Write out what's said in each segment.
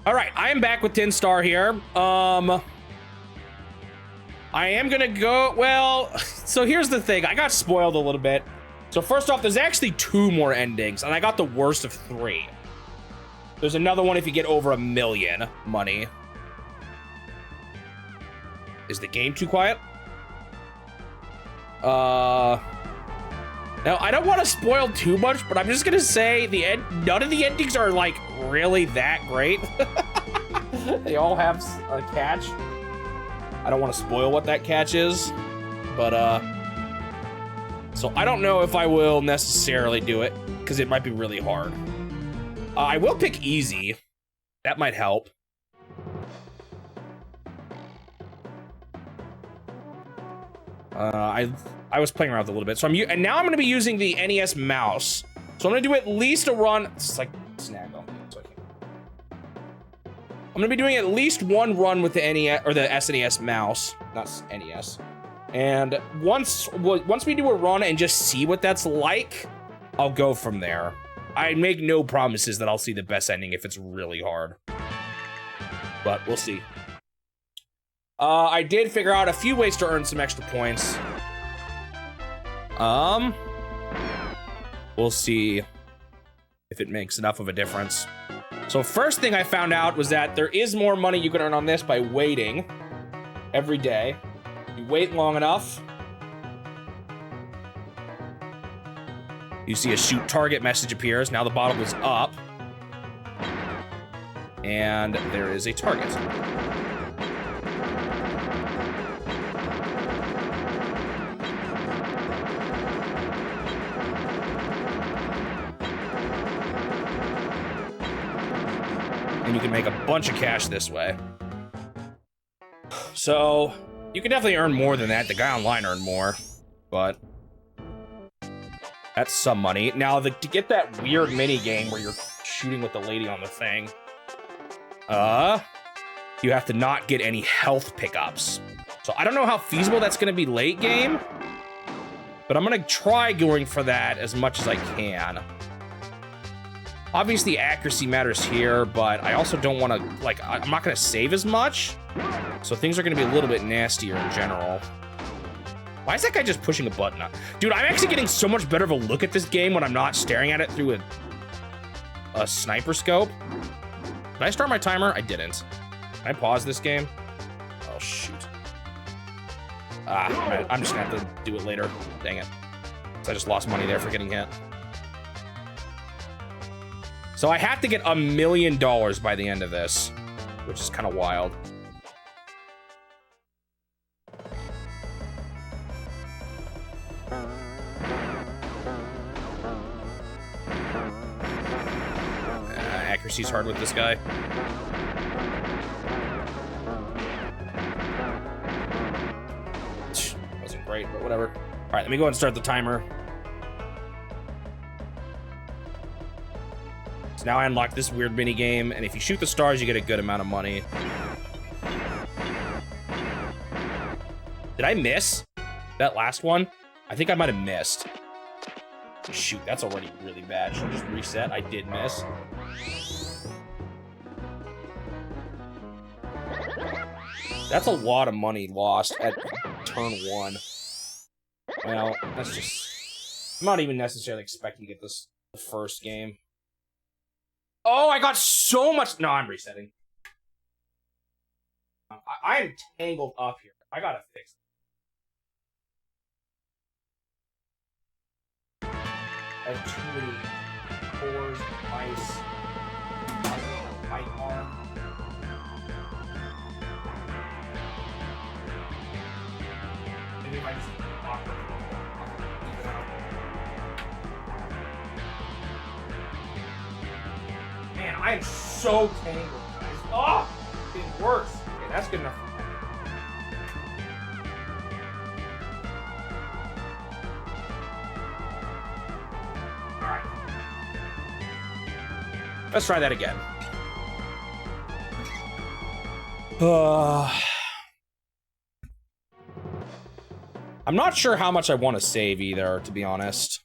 All right, I am back with 10 star here. I am gonna go, well, so here's the thing. I got spoiled a little bit. So first off, there's actually 2 more endings, and I got the worst of 3. There's another one if you get over 1 million money. Is the game too quiet? Now, I don't want to spoil too much, but I'm just gonna say none of the endings are, like, really that great. They all have a catch. I don't want to spoil what that catch is, but, so I don't know if I will necessarily do it, because it might be really hard. I will pick easy. That might help. I was playing around with it a little bit, so and now I'm going to be using the NES mouse. So I'm going to do at least a run. It's like snag on me, so I can't. I'm going to be doing at least 1 run with the NES or the SNES mouse, not NES. And once we do a run and just see what that's like, I'll go from there. I make no promises that I'll see the best ending if it's really hard, but we'll see. I did figure out a few ways to earn some extra points. We'll see if it makes enough of a difference. So first thing I found out was that there is more money you can earn on this by waiting every day. You wait long enough, you see a shoot target message appears. Now the bottle is up, and there is a target. And you can make a bunch of cash this way. So you can definitely earn more than that. The guy online earned more, but that's some money. Now, to get that weird mini game where you're shooting with the lady on the thing, you have to not get any health pickups. So I don't know how feasible that's going to be late game, but I'm going to try going for that as much as I can. Obviously, accuracy matters here, but I also don't want to, like, I'm not going to save as much, so things are going to be a little bit nastier in general. Why is that guy just pushing a button up? Dude, I'm actually getting so much better of a look at this game when I'm not staring at it through a sniper scope. Did I start my timer? I didn't. Can I pause this game? Oh, shoot. I'm just going to have to do it later. Dang it. So I just lost money there for getting hit. So I have to get $1 million by the end of this, which is kind of wild. Accuracy's hard with this guy. Wasn't great, but whatever. All right, let me go ahead and start the timer. So now I unlock this weird mini game, and if you shoot the stars, you get a good amount of money. Did I miss that last one? I think I might have missed. Shoot, that's already really bad. Should I just reset? I did miss. That's a lot of money lost at turn 1. Well, that's just... I'm not even necessarily expecting to get this the first game. Oh, I got so much... No, I'm resetting. I am tangled up here. I gotta fix it. I have too many cores, mice, fight arm. Maybe if I just lock it. Man, I am so tangled, guys. Oh, it's getting worse. Okay, that's good enough. All right. Let's try that again. I'm not sure how much I want to save either, to be honest.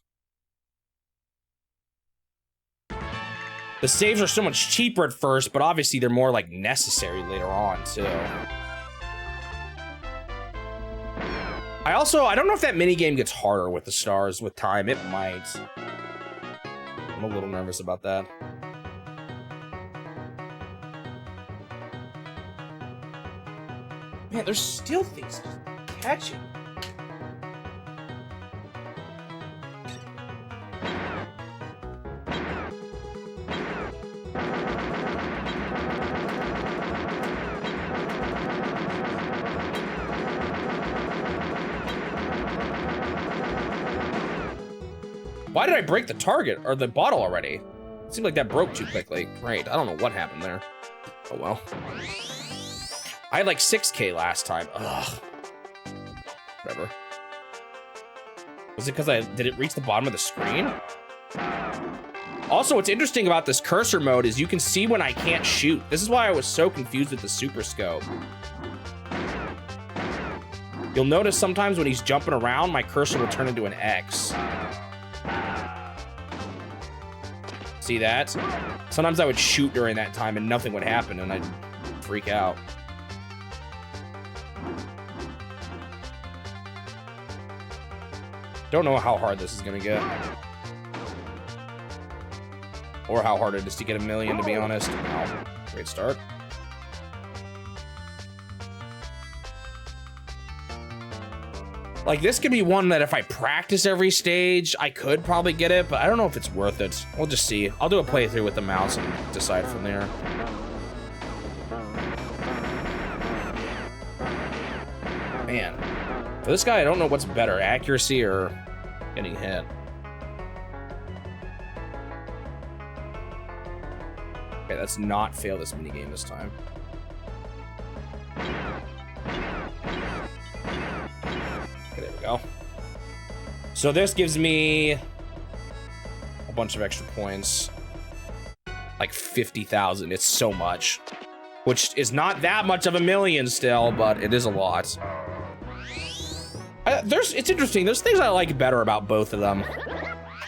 The saves are so much cheaper at first, but obviously they're more like necessary later on too. I don't know if that minigame gets harder with the stars with time. It might. I'm a little nervous about that. Man, there's still things catching. Why did I break the target or the bottle already? It seemed like that broke too quickly. Great, I don't know what happened there. Oh well. I had like 6K last time. Ugh. Whatever. Was it because did it reach the bottom of the screen? Also, what's interesting about this cursor mode is you can see when I can't shoot. This is why I was so confused with the super scope. You'll notice sometimes when he's jumping around, my cursor will turn into an X. See that? Sometimes I would shoot during that time and nothing would happen and I'd freak out. Don't know how hard this is gonna get. Or how hard it is to get 1 million, to be honest. Wow. Great start. Like, this could be one that if I practice every stage, I could probably get it, but I don't know if it's worth it. We'll just see. I'll do a playthrough with the mouse and decide from there. Man. For this guy, I don't know what's better, accuracy or getting hit. Okay, let's not fail this minigame this time. Okay, there we go. So this gives me a bunch of extra points. Like 50,000, it's so much. Which is not that much of 1 million still, but it is a lot. It's interesting, there's things I like better about both of them.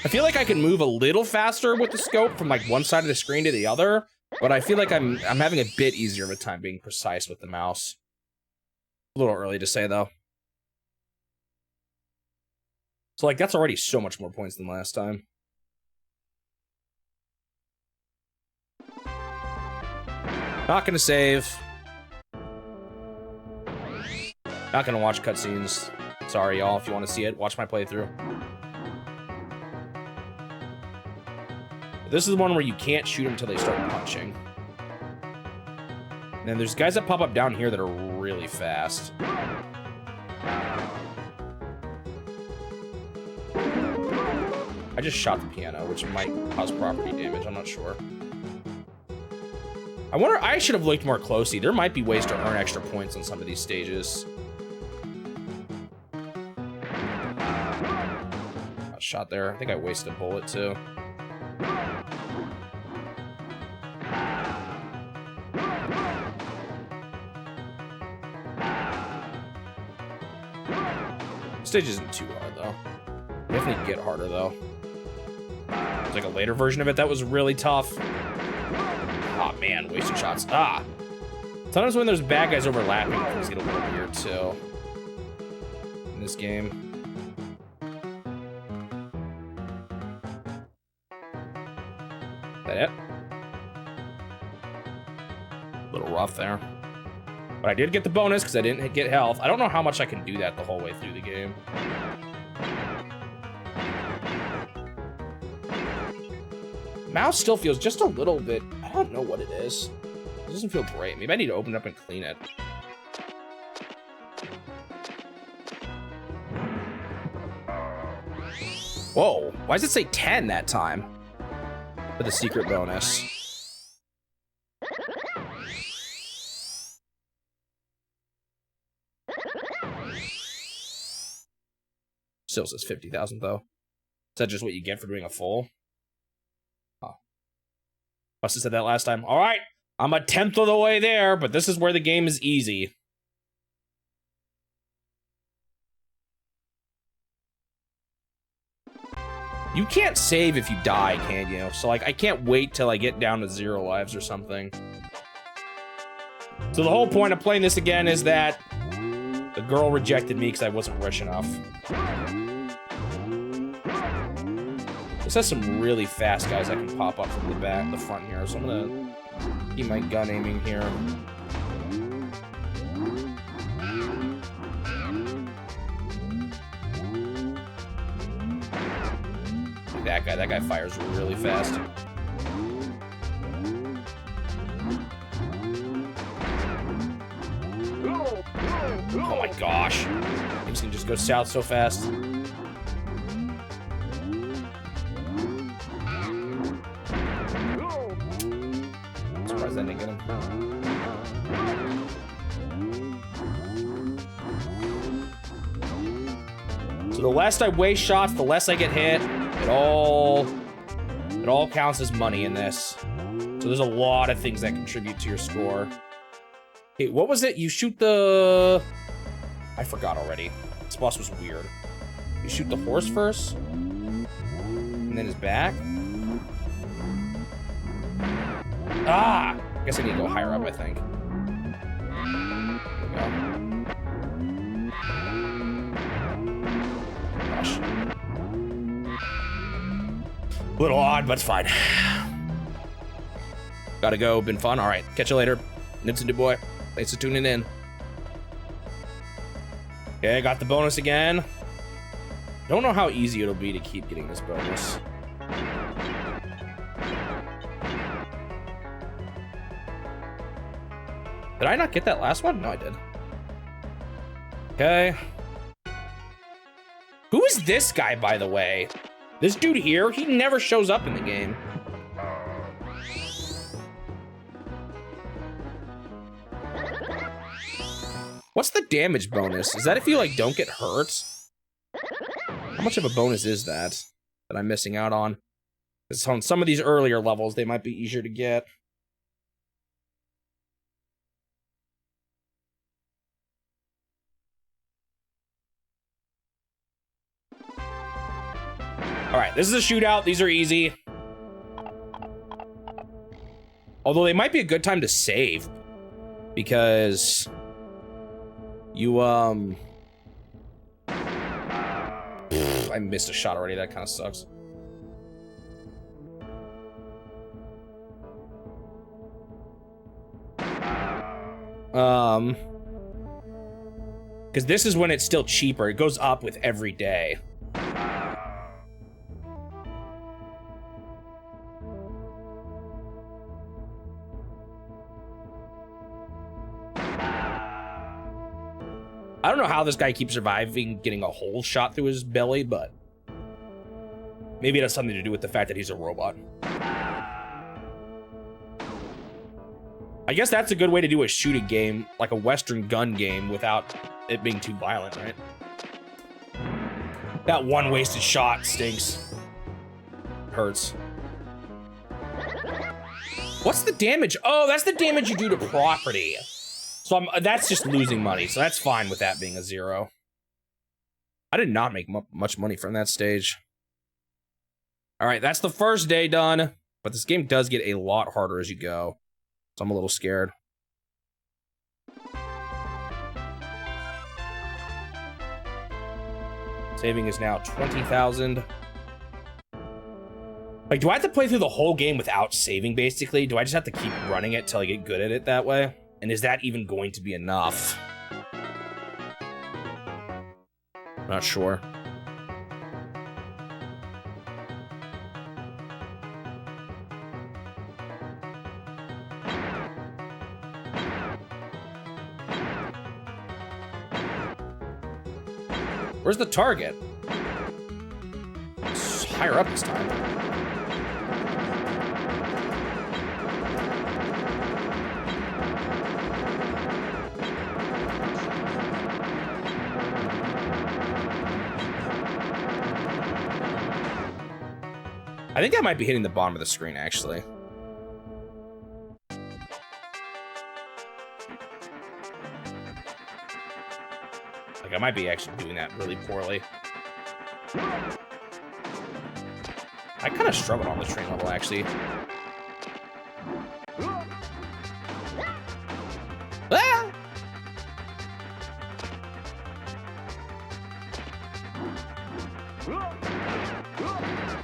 I feel like I can move a little faster with the scope from like one side of the screen to the other, but I feel like I'm having a bit easier of a time being precise with the mouse. A little early to say though. So like that's already so much more points than last time. Not gonna save. Not gonna watch cutscenes. Sorry, y'all. If you want to see it, watch my playthrough. This is the one where you can't shoot them until they start punching. And then there's guys that pop up down here that are really fast. I just shot the piano, which might cause property damage. I'm not sure. I wonder, I should have looked more closely. There might be ways to earn extra points on some of these stages. Shot there. I think I wasted a bullet too. This stage isn't too hard though. Definitely get harder though. It's like a later version of it that was really tough. Oh man, wasted shots. Ah. Sometimes when there's bad guys overlapping, things get a little weird too. In this game. It. A little rough there. But I did get the bonus because I didn't get health. I don't know how much I can do that the whole way through the game. Mouse still feels just a little bit... I don't know what it is. It doesn't feel great. Maybe I need to open it up and clean it. Whoa. Why does it say 10 that time? For the secret bonus. Still says 50,000 though. Is that just what you get for doing a full? Oh. Must have said that last time. All right, I'm 1/10 of the way there, but this is where the game is easy. You can't save if you die, can you? So, like, I can't wait till I get down to 0 lives or something. So the whole point of playing this again is that the girl rejected me because I wasn't rich enough. This has some really fast guys that can pop up from the back, the front here. So I'm gonna keep my gun aiming here. That guy fires really fast. Oh my gosh. Things can just go south so fast. I'm surprised I didn't get him. So the less I waste shots, the less I get hit. It all counts as money in this. So there's a lot of things that contribute to your score. Hey, what was it? You shoot the... I forgot already. This boss was weird. You shoot the horse first, and then his back. Ah! I guess I need to go higher up, I think. There we go. Gosh. A little odd, but it's fine. Gotta go. Been fun. All right. Catch you later. Nibs and DuBois. Thanks for tuning in. Okay, I got the bonus again. Don't know how easy it'll be to keep getting this bonus. Did I not get that last one? No, I did. Okay. Who is this guy, by the way? This dude here, he never shows up in the game. What's the damage bonus? Is that if you, like, don't get hurt? How much of a bonus is that I'm missing out on? Because on some of these earlier levels, they might be easier to get. All right, this is a shootout. These are easy. Although they might be a good time to save. Because... you, I missed a shot already. That kind of sucks. Because this is when it's still cheaper. It goes up with every day. I don't know how this guy keeps surviving getting a hole shot through his belly, but maybe it has something to do with the fact that he's a robot. I guess that's a good way to do a shooting game, like a Western gun game, without it being too violent, right? That one wasted shot stinks. Hurts. What's the damage? Oh, that's the damage you do to property. So that's just losing money, so that's fine with that being a 0. I did not make much money from that stage. All right, that's the first day done, but this game does get a lot harder as you go, so I'm a little scared. Saving is now 20,000. Like, do I have to play through the whole game without saving, basically? Do I just have to keep running it till I get good at it that way? And is that even going to be enough? Not sure. Where's the target? It's higher up this time. I think I might be hitting the bottom of the screen, actually. Like, I might be actually doing that really poorly. I kind of struggled on the train level, actually. Ah!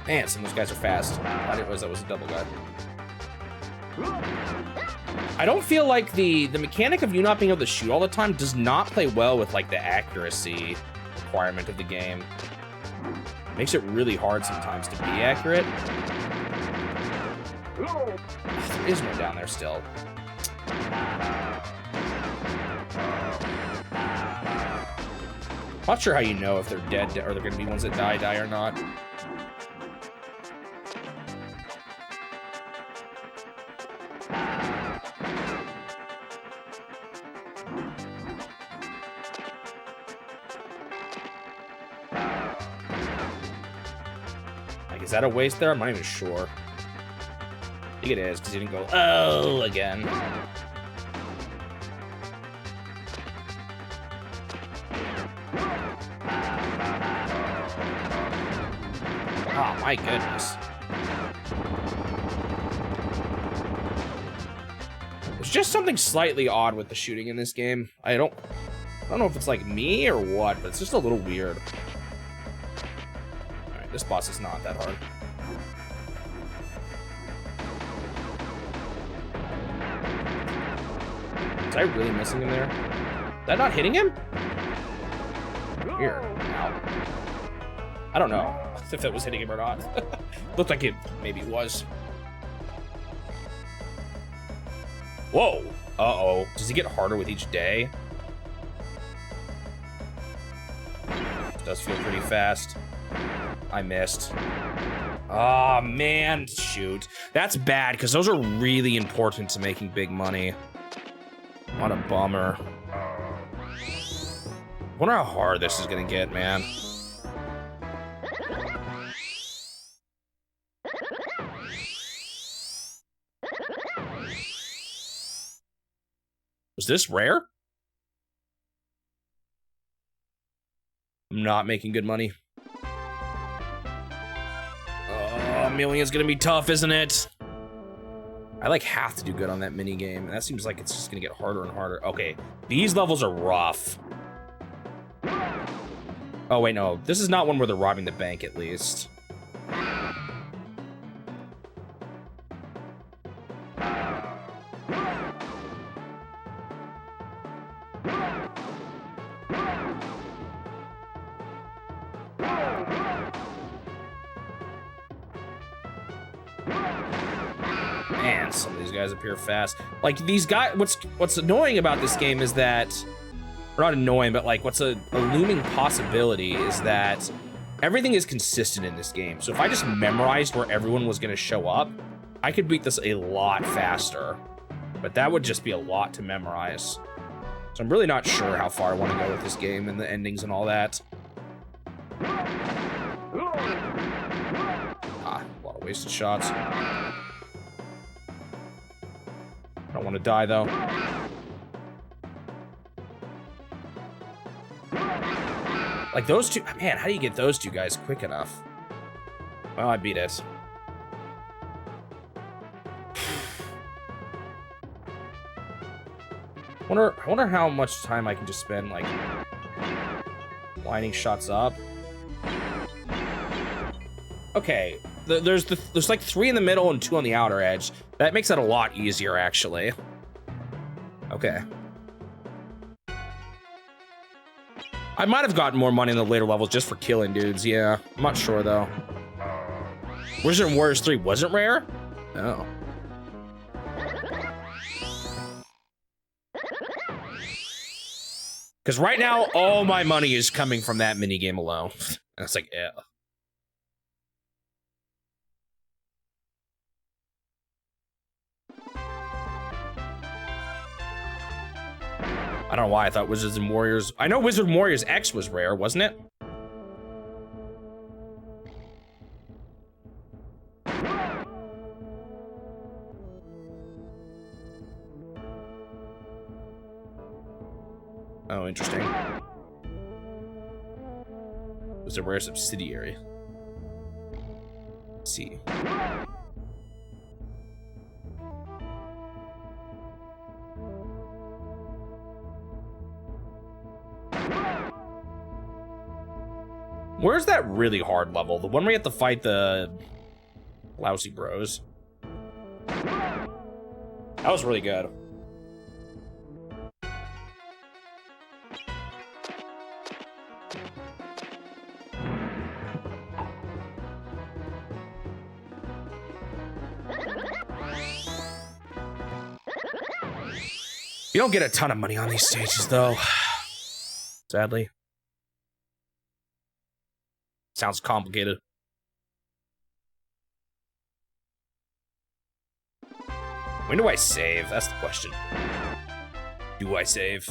Man, some of those guys are fast. I didn't realize that was a double guy. I don't feel like the mechanic of you not being able to shoot all the time does not play well with like the accuracy requirement of the game. Makes it really hard sometimes to be accurate. Oh, there is one down there still. Not sure how you know if they're dead or they're gonna be ones that die or not. Is that a waste there? I'm not even sure. I think it is, because he didn't go, oh, again. Oh, my goodness. There's just something slightly odd with the shooting in this game. I don't know if it's like me or what, but it's just a little weird. This boss is not that hard. Was I really missing him there? Is that not hitting him? Weird. Ow. I don't know if it was hitting him or not. Looked like it maybe was. Whoa. Uh-oh. Does he get harder with each day? It does feel pretty fast. I missed. Oh, man. Shoot. That's bad, because those are really important to making big money. What a bummer. Wonder how hard this is going to get, man. Was this rare? I'm not making good money. Million's gonna be tough, isn't it? I like have to do good on that mini game, and that seems like it's just gonna get harder and harder. Okay, these levels are rough. Oh wait, no, this is not one where they're robbing the bank, at least. Man, some of these guys appear fast. Like, these guys, what's annoying about this game is that, or not annoying, but like, what's a looming possibility is that everything is consistent in this game. So if I just memorized where everyone was gonna show up, I could beat this a lot faster. But that would just be a lot to memorize. So I'm really not sure how far I want to go with this game and the endings and all that. Ah, a lot of wasted shots. I don't want to die, though. Like, those two... Man, how do you get those two guys quick enough? Well, I beat it. I wonder how much time I can just spend, like, lining shots up. Okay, there's like 3 in the middle and 2 on the outer edge. That makes that a lot easier, actually. Okay. I might have gotten more money in the later levels just for killing dudes, yeah. I'm not sure, though. Wizard and Warriors 3 wasn't rare? Oh. Because right now, all my money is coming from that minigame alone. And it's like, yeah. I don't know why I thought Wizards and Warriors... I know Wizard and Warriors X was rare, wasn't it? Oh, interesting. It was a rare subsidiary. Let's see. Where's that really hard level? The one where you have to fight the lousy bros. That was really good. You don't get a ton of money on these stages, though. Sadly. Sounds complicated. When do I save? That's the question. Do I save?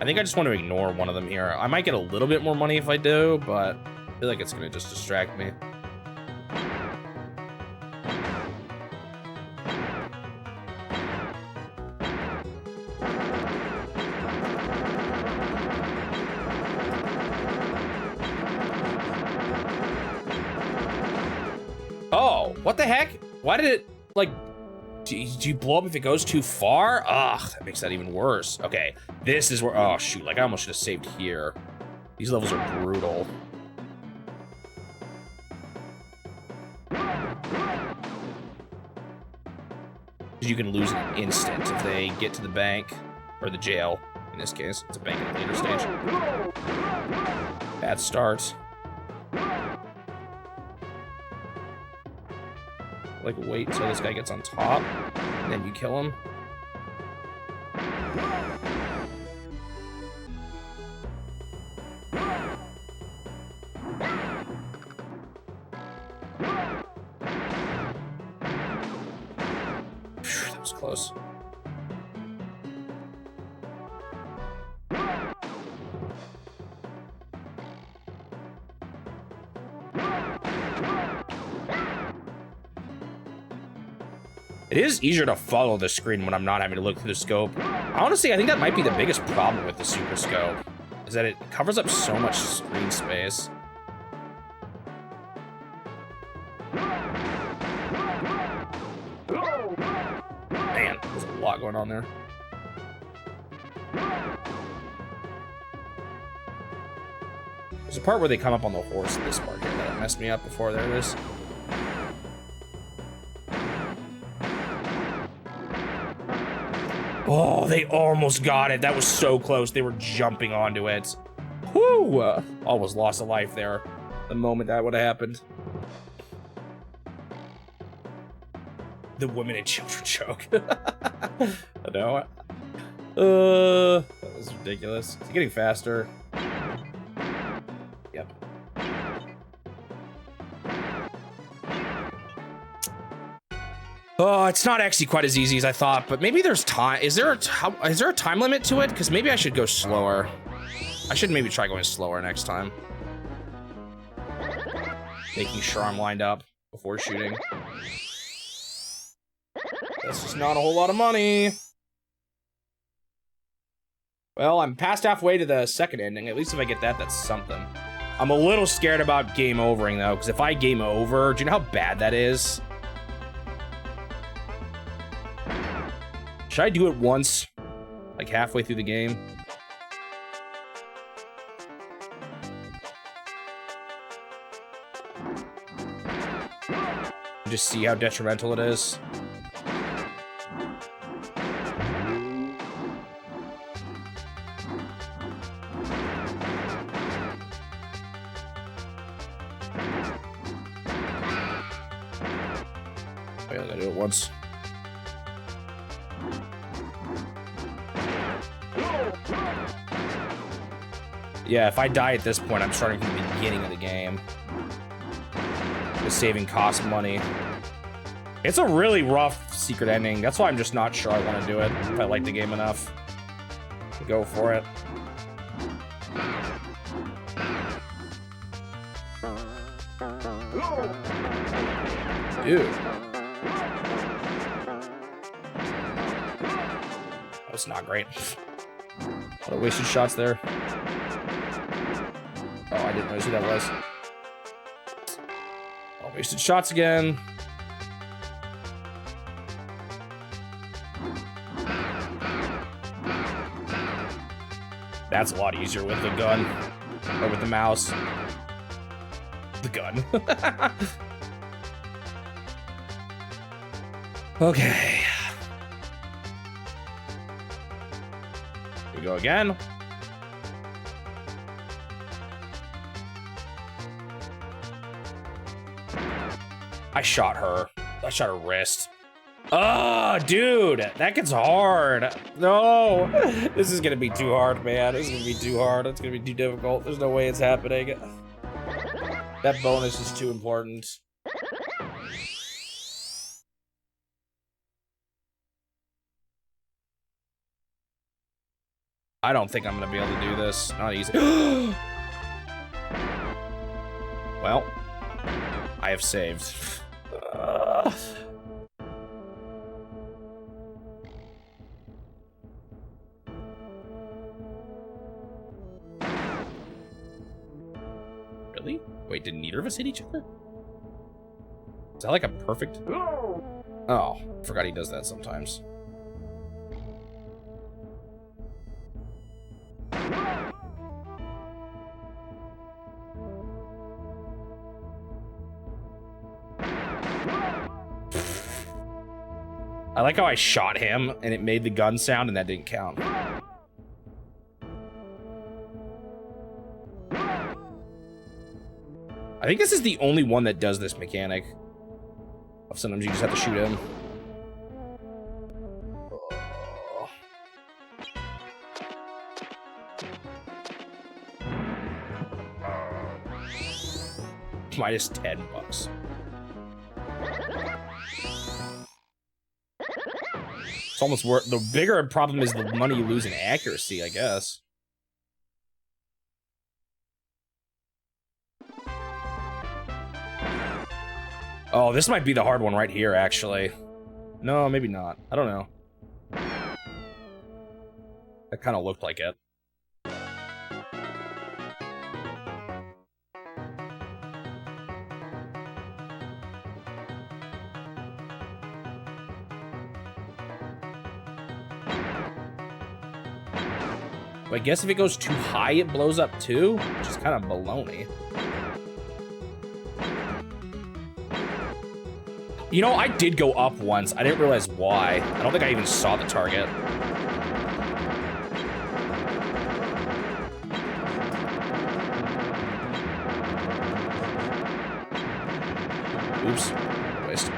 I think I just want to ignore one of them here. I might get a little bit more money if I do, but I feel like it's gonna just distract me. Oh, what the heck? Why did it, like, do you blow up if it goes too far? Ugh, that makes that even worse. Okay, this is where, oh shoot, like I almost should have saved here. These levels are brutal. You can lose an instant if they get to the bank, or the jail, in this case. It's a bank at a later stage. Bad start. Like, wait till this guy gets on top, and then you kill him. Phew, that was close. It is easier to follow the screen when I'm not having to look through the scope. Honestly, I think that might be the biggest problem with the Super Scope, is that it covers up so much screen space. Man, there's a lot going on there. There's a part where they come up on the horse in this part here that messed me up before. There it is. Oh, they almost got it. That was so close. They were jumping onto it. Whoo! Almost lost a life there the moment that would have happened. The women and children joke. I know. That was ridiculous. It's getting faster. Yep. Oh, it's not actually quite as easy as I thought, but maybe there's time. Is there a time limit to it? Because maybe I should go slower. I should maybe try going slower next time. Making sure I'm lined up before shooting. That's just not a whole lot of money. Well, I'm past halfway to the second ending. At least if I get that, that's something. I'm a little scared about game overing, though, because if I game over, do you know how bad that is? Should I do it once, like halfway through the game? Just see how detrimental it is. Wait, I gotta do it once. Yeah, if I die at this point, I'm starting from the beginning of the game. The saving costs money. It's a really rough secret ending. That's why I'm just not sure I want to do it. If I like the game enough to go for it. Dude. was not great. A lot of wasted shots there. Oh, I didn't notice who that was. Oh, wasted shots again. That's a lot easier with the gun. Or with the mouse. The gun. Okay. Here we go again. I shot her. I shot her wrist. Oh, dude, that gets hard. No, this is gonna be too hard, man. This is gonna be too hard. It's gonna be too difficult. There's no way it's happening. That bonus is too important. I don't think I'm gonna be able to do this. Not easy. Well, I have saved. Really? Wait, did neither of us hit each other? Is that like a perfect? Oh, forgot he does that sometimes. I like how I shot him and it made the gun sound and that didn't count. I think this is the only one that does this mechanic. Sometimes you just have to shoot him. Minus 10 bucks. It's almost worth. The bigger problem is the money you lose in accuracy, I guess. Oh, this might be the hard one right here, actually. No, maybe not. I don't know. That kind of looked like it. But I guess if it goes too high, it blows up too, which is kind of baloney. You know, I did go up once. I didn't realize why. I don't think I even saw the target. Oops. Waste.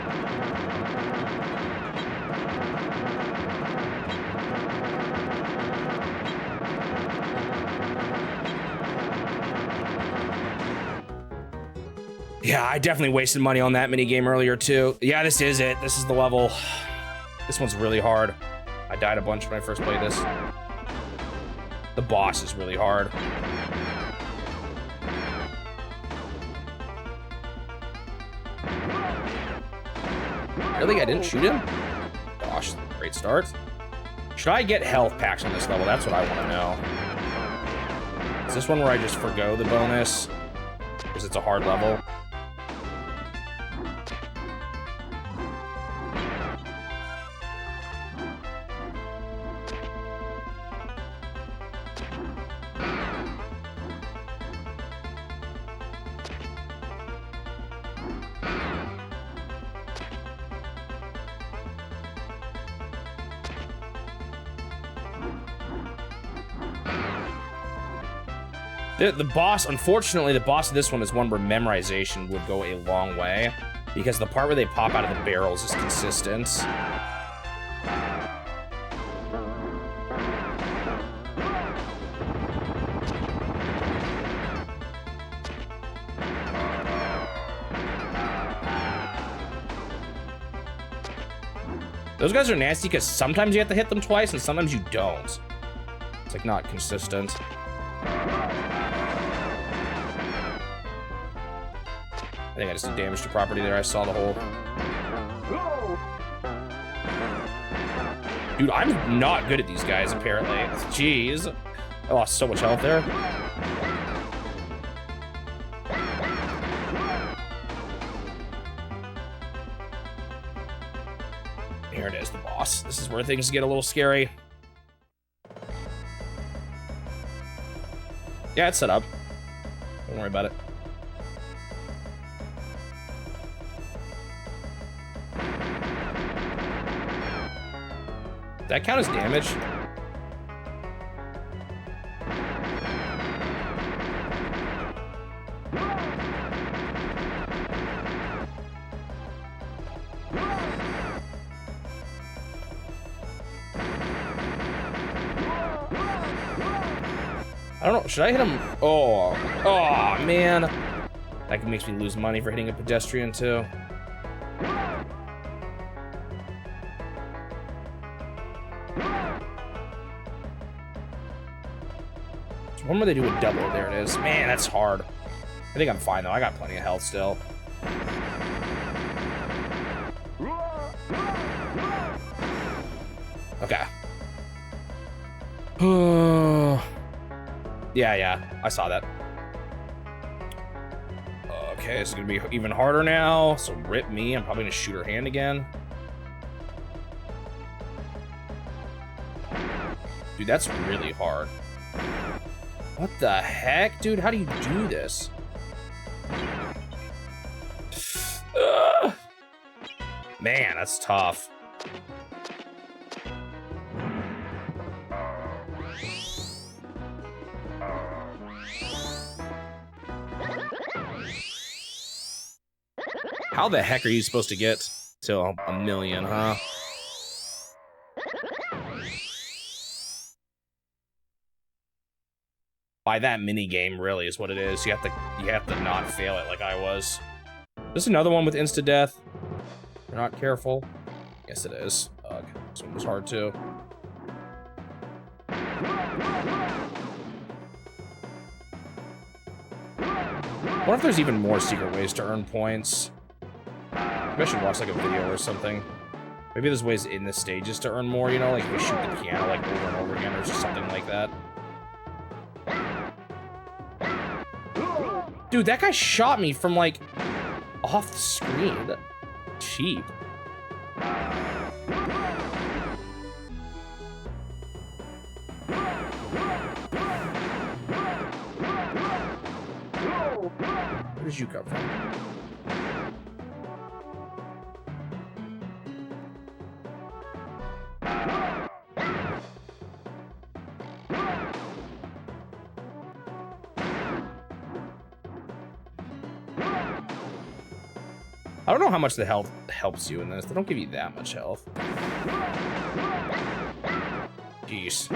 Yeah, I definitely wasted money on that minigame earlier, too. Yeah, this is it. This is the level. This one's really hard. I died a bunch when I first played this. The boss is really hard. Really? I didn't shoot him? Gosh, great start. Should I get health packs on this level? That's what I want to know. Is this one where I just forgo the bonus? Because it's a hard level? The boss, unfortunately, the boss of this one is one where memorization would go a long way, because the part where they pop out of the barrels is consistent. Those guys are nasty because sometimes you have to hit them twice and sometimes you don't. It's like not consistent. I think I just did damage to property there. I saw the hole. Dude, I'm not good at these guys, apparently. Jeez. I lost so much health there. Here it is, the boss. This is where things get a little scary. Yeah, it's set up. Don't worry about it. Does that count as damage? I don't know. Should I hit him? Oh, man. That makes me lose money for hitting a pedestrian, too. So when would they do a double? There it is. Man, that's hard. I think I'm fine, though. I got plenty of health still. Okay. Yeah, I saw that. Okay, this is gonna be even harder now. So rip me. I'm probably gonna shoot her hand again. Dude, that's really hard. What the heck, dude? How do you do this? Man, that's tough. How the heck are you supposed to get to a million, huh? By that mini game, really, is what it is. You have to not fail it like I was. There's another one with insta death. If you're not careful. Yes, it is. Ugh, this one was hard too. I wonder if there's even more secret ways to earn points. Maybe I should watch like a video or something. Maybe there's ways in the stages to earn more, you know, like if we shoot the piano like over and over again or just something like that. Dude, that guy shot me from like off the screen. Cheap. Where did you come from? I don't know how much the health helps you in this. They don't give you that much health. Jeez.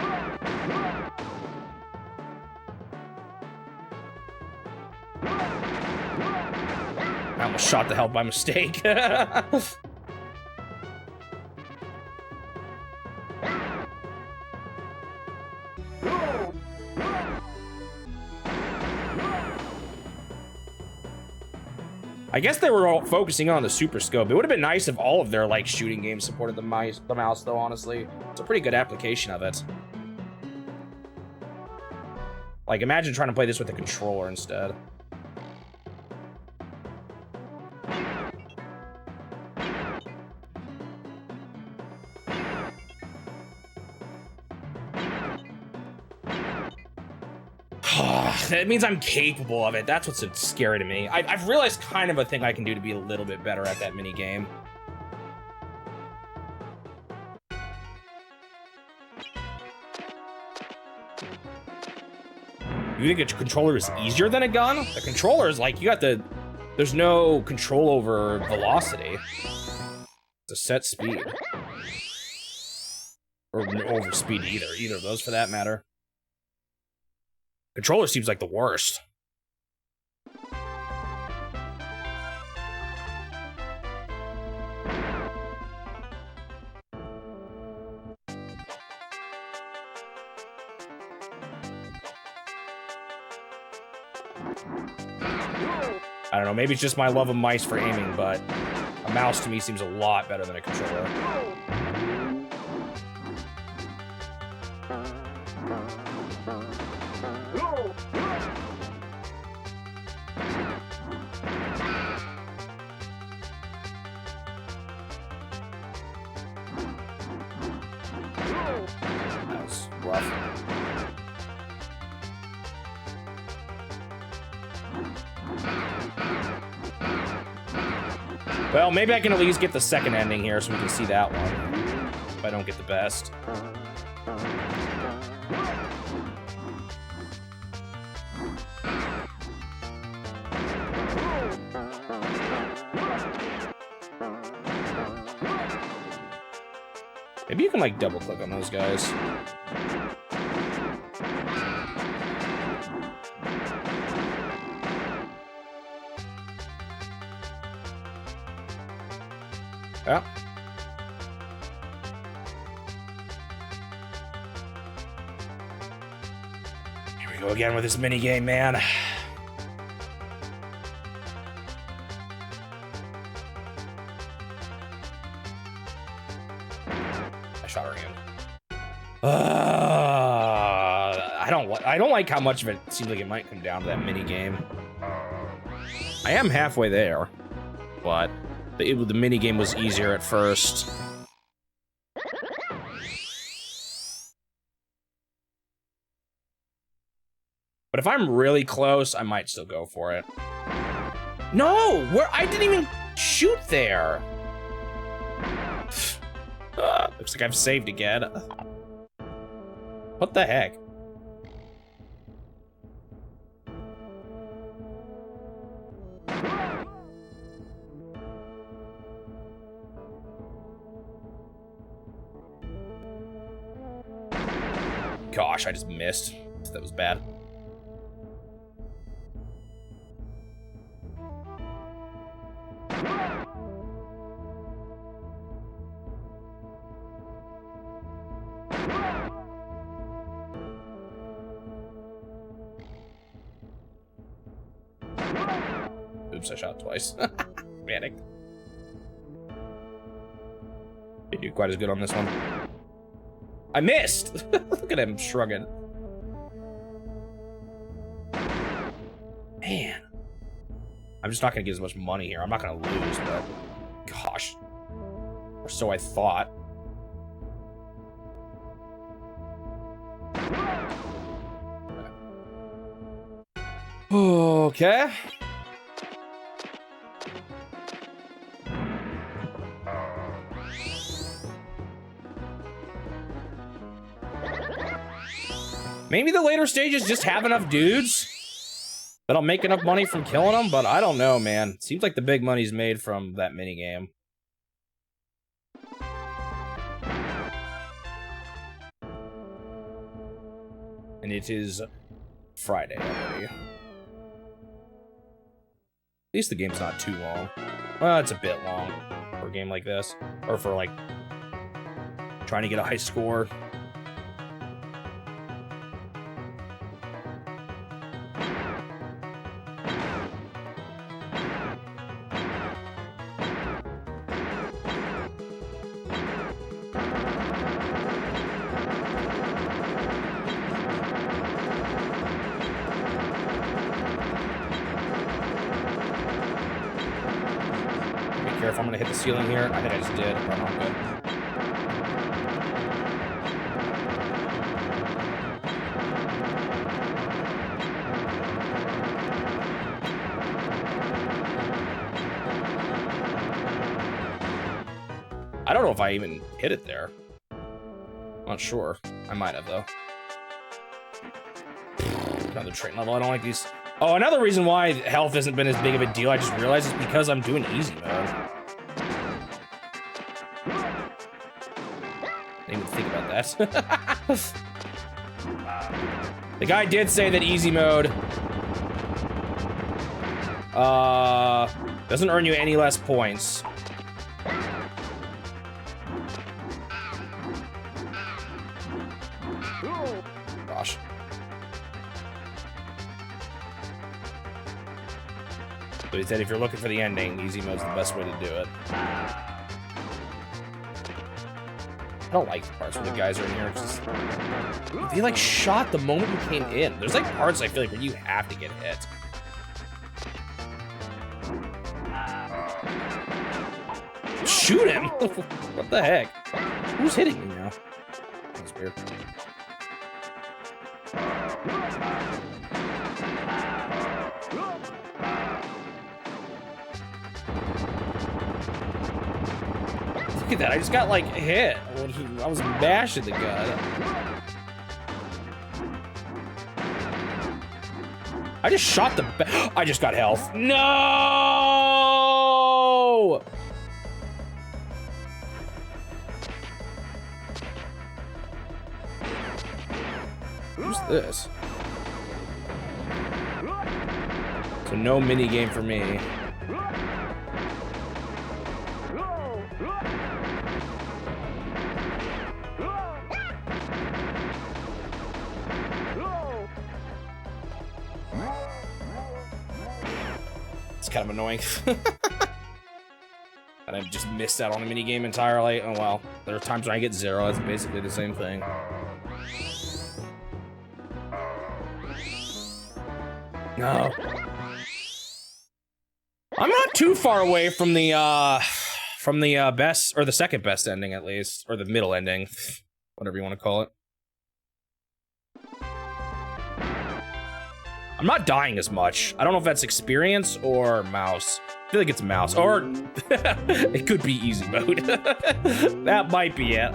I almost shot the health by mistake. I guess they were all focusing on the super scope. It would have been nice if all of their like shooting games supported the mouse though, honestly. It's a pretty good application of it. Like, imagine trying to play this with a controller instead. That means I'm capable of it. That's what's so scary to me. I've realized kind of a thing I can do to be a little bit better at that mini game. You think a controller is easier than a gun? The controller is like, there's no control over velocity. It's a set speed. Or no over speed either of those for that matter. Controller seems like the worst. I don't know, maybe it's just my love of mice for aiming, but a mouse to me seems a lot better than a controller. That was rough. Well, maybe I can at least get the second ending here so we can see that one. If I don't get the best. Maybe you can, like, double-click on those guys. Yeah. Here we go again with this mini game, man. I shot her again. I don't like how much of it seems like it might come down to that mini game. I am halfway there, but the mini game was easier at first. But if I'm really close, I might still go for it. No, I didn't even shoot there. Looks like I've saved again. What the heck? Gosh, I just missed. That was bad. Oops, I shot twice. Panicked. Didn't do quite as good on this one. I missed! Look at him shrugging. Man. I'm just not gonna get as much money here. I'm not gonna lose, but gosh. Or so I thought. Okay. Maybe the later stages just have enough dudes that'll make enough money from killing them, but I don't know, man. Seems like the big money's made from that minigame. And it is Friday already. At least the game's not too long. Well, it's a bit long for a game like this. Or for, like, trying to get a high score. If I'm gonna hit the ceiling here, I think I just did, but I'm good. I don't know if I even hit it there. I'm not sure. I might have, though. Another train level. I don't like these. Oh, another reason why health hasn't been as big of a deal, I just realized, is because I'm doing easy mode. Didn't even think about that. The guy did say that easy mode doesn't earn you any less points. Gosh. So he said if you're looking for the ending, easy mode's the best way to do it. don't like the parts where the guys are in here. It's just, they like shot the moment you came in. There's like parts I feel like where you have to get hit. Shoot him! What the heck? Who's hitting me now? That's weird. Look at that, I just got like hit. I was bashing the gun. I just shot the I just got health. No! Who's this? So no mini game for me. It's kind of annoying. And I've just missed out on a mini game entirely. Oh well. There are times when I get 0. It's basically the same thing. No. I'm not too far away from the best, or the second best ending at least, or the middle ending, whatever you want to call it. I'm not dying as much. I don't know if that's experience or mouse. I feel like it's mouse, or it could be easy mode. That might be it.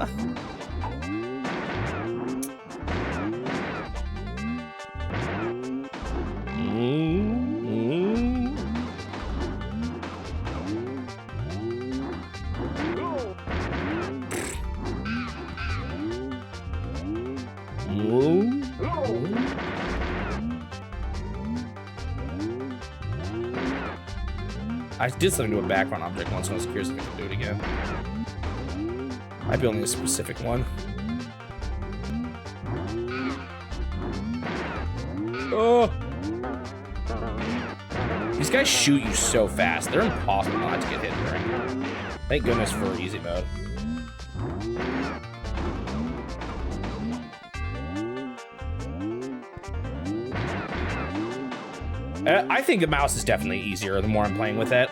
I did something to a background object once, and I was curious if I could do it again. Might be only a specific one. Oh! These guys shoot you so fast. They're impossible not to get hit during. Thank goodness for easy mode. I think the mouse is definitely easier the more I'm playing with it.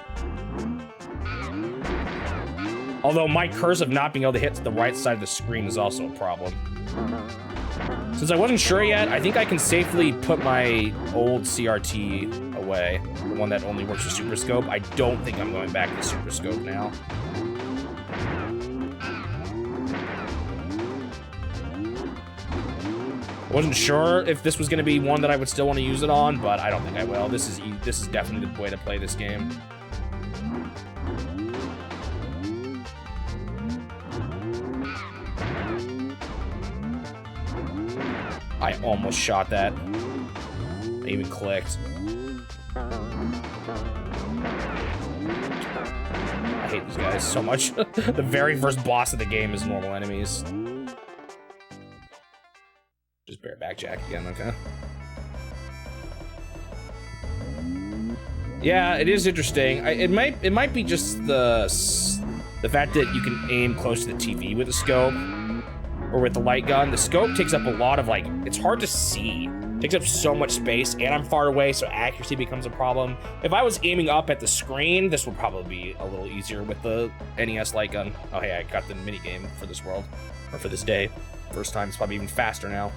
Although my curse of not being able to hit to the right side of the screen is also a problem. Since I wasn't sure yet, I think I can safely put my old CRT away. The one that only works with Super Scope. I don't think I'm going back to Super Scope now. Wasn't sure if this was going to be one that I would still want to use it on, but I don't think I will. This is definitely the way to play this game. I almost shot that. I even clicked. I hate these guys so much. The very first boss of the game is normal enemies. Just bareback Jack again, okay. Yeah, it is interesting. It might be just the fact that you can aim close to the TV with a scope or with the light gun. The scope takes up a lot of, like, it's hard to see. It takes up so much space, and I'm far away, so accuracy becomes a problem. If I was aiming up at the screen, this would probably be a little easier with the NES light gun. Oh, hey, I got the minigame for this world, or for this day. First time, it's probably even faster now.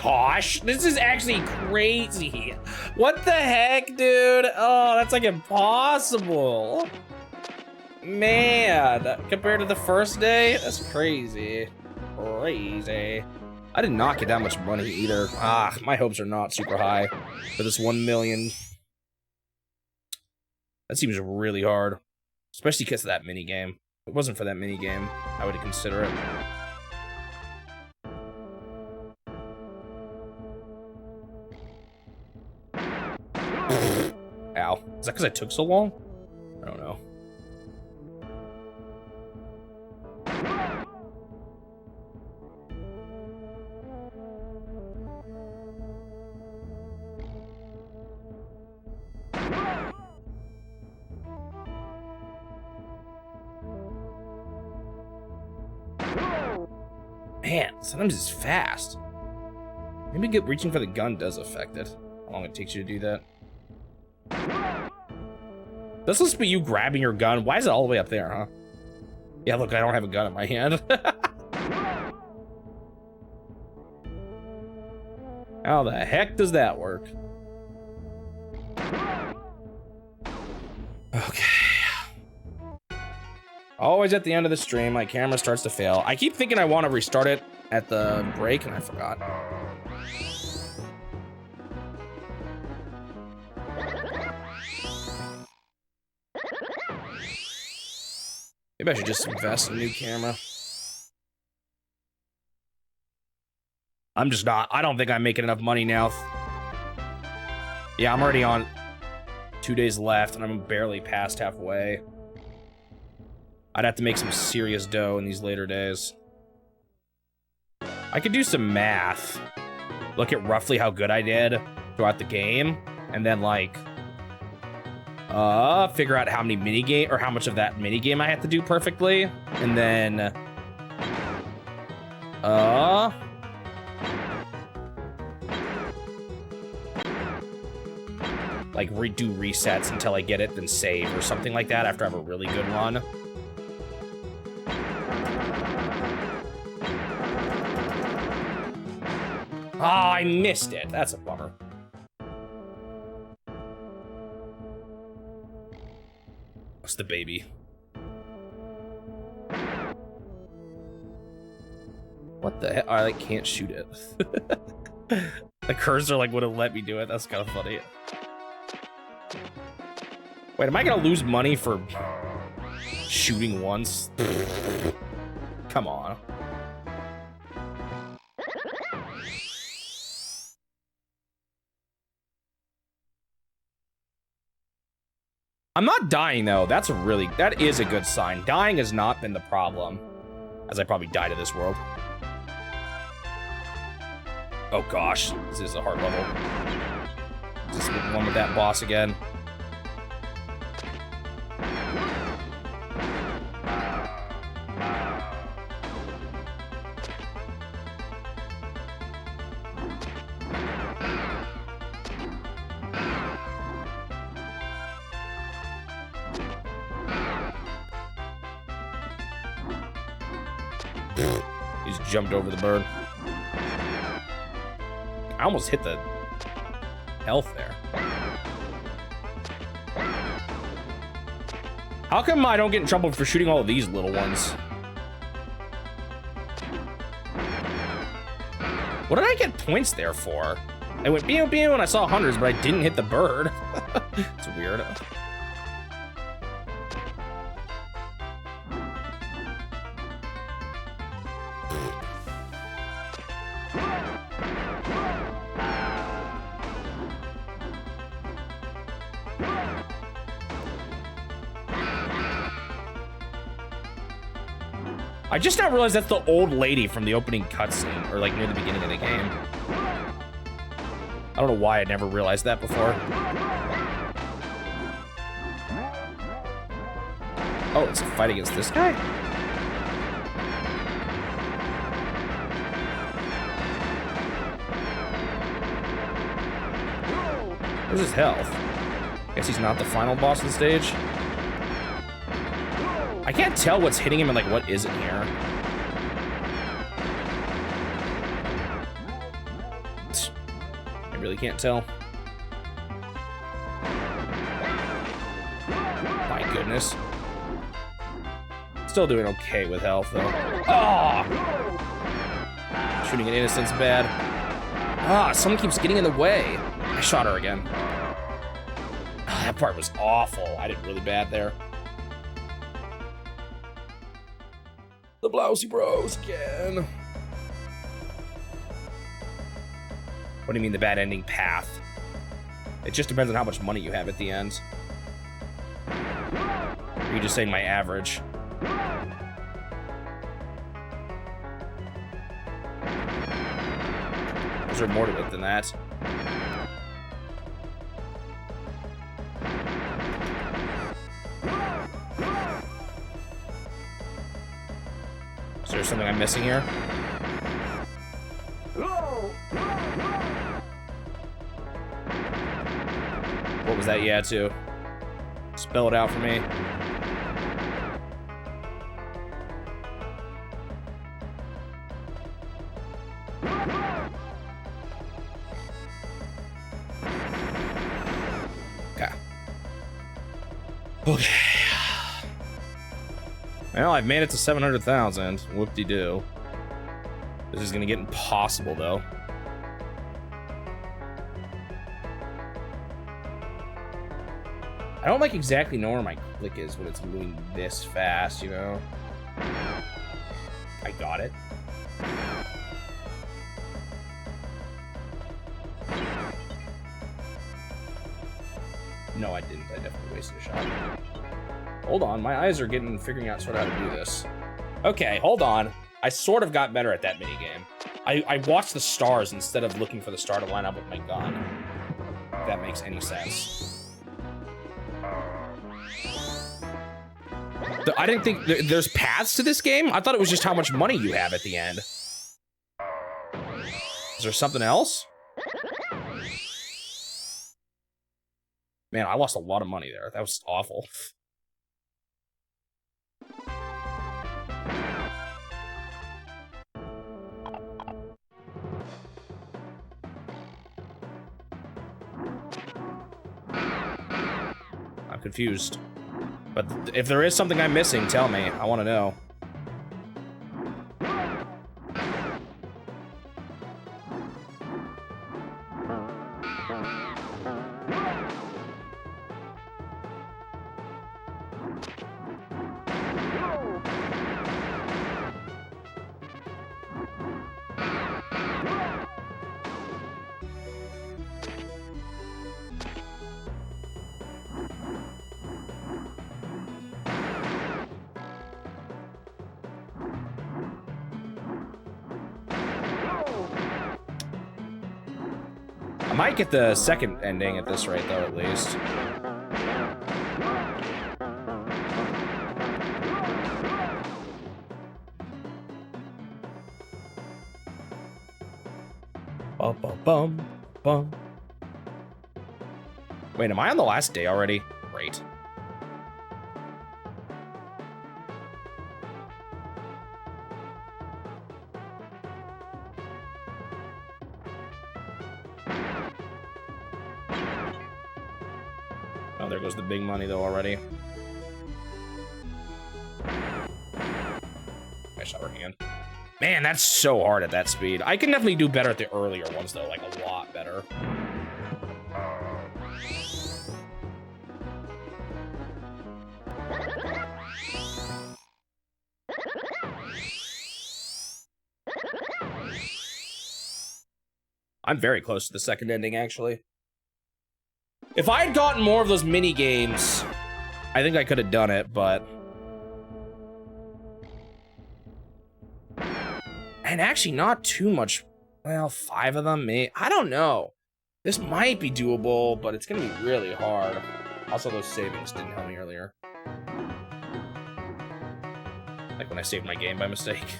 Gosh, this is actually crazy. What the heck, dude? Oh, that's like impossible. Man, compared to the first day, that's crazy. Crazy. I did not get that much money either. Ah, my hopes are not super high for this 1 million. That seems really hard, especially because of that mini game. If it wasn't for that mini game, I would consider it. Ow. Is that because I took so long? I don't know. Man, sometimes it's fast. Maybe reaching for the gun does affect it. How long it takes you to do that. This must be you grabbing your gun. Why is it all the way up there, huh? Yeah, look, I don't have a gun in my hand. How the heck does that work? Okay. Always at the end of the stream, my camera starts to fail. I keep thinking I want to restart it at the break, and I forgot. Maybe I should just invest in a new camera. I'm just not. I don't think I'm making enough money now. Yeah, I'm already on 2 days left, and I'm barely past halfway. I'd have to make some serious dough in these later days. I could do some math. Look at roughly how good I did throughout the game, and then, like, figure out how many minigame, or how much of that minigame I have to do perfectly, and then, like, redo resets until I get it, then save, or something like that after I have a really good run. Oh, I missed it. That's a bummer. What's the baby? What the heck? I like can't shoot it. The cursor like wouldn't let me do it. That's kind of funny. Wait, am I gonna lose money for shooting once? Come on. I'm not dying though. That is a good sign. Dying has not been the problem, as I probably died in this world. Oh gosh, this is a hard level. Is this the one with that boss again? He's jumped over the bird. I almost hit the health there. How come I don't get in trouble for shooting all of these little ones? What did I get points there for? I went pew pew and I saw hundreds, but I didn't hit the bird. It's weird. I just now realized that's the old lady from the opening cutscene, or like near the beginning of the game. I don't know why I never realized that before. Oh, it's a fight against this guy? Where's his health? Guess he's not the final boss of the stage. I can't tell what's hitting him and like what isn't here. I really can't tell. My goodness. Still doing okay with health though. Oh! Shooting an innocent's bad. Ah, someone keeps getting in the way. I shot her again. Oh, that part was awful. I did really bad there. The Blousy Bros again. What do you mean the bad ending path? It just depends on how much money you have at the end. Or are you just saying my average? Is there more to it than that? Is there something I'm missing here? What was that yeah to? Spell it out for me. Okay. Okay. Well, I've made it to 700,000. Whoop-de-doo. This is gonna get impossible, though. I don't like exactly know where my click is when it's moving this fast, you know? I got it. No, I didn't. I definitely wasted a shot. Hold on, my eyes are figuring out sort of how to do this. Okay, hold on. I sort of got better at that minigame. I watched the stars instead of looking for the star to line up with my gun. If that makes any sense. I didn't think there's paths to this game. I thought it was just how much money you have at the end. Is there something else? Man, I lost a lot of money there. That was awful. I'm confused. But if there is something I'm missing, tell me. I want to know. I might get the second ending at this rate, though, at least. Bum, bum, bum, bum. Wait, am I on the last day already? Great. Oh, there goes the big money, though, already. Nice shot working in. Man, that's so hard at that speed. I can definitely do better at the earlier ones, though, like a lot better. I'm very close to the second ending, actually. If I had gotten more of those mini games, I think I could have done it, but... And actually not too much. Well, 5 of them, maybe. I don't know. This might be doable, but it's gonna be really hard. Also, those savings didn't help me earlier. Like when I saved my game by mistake.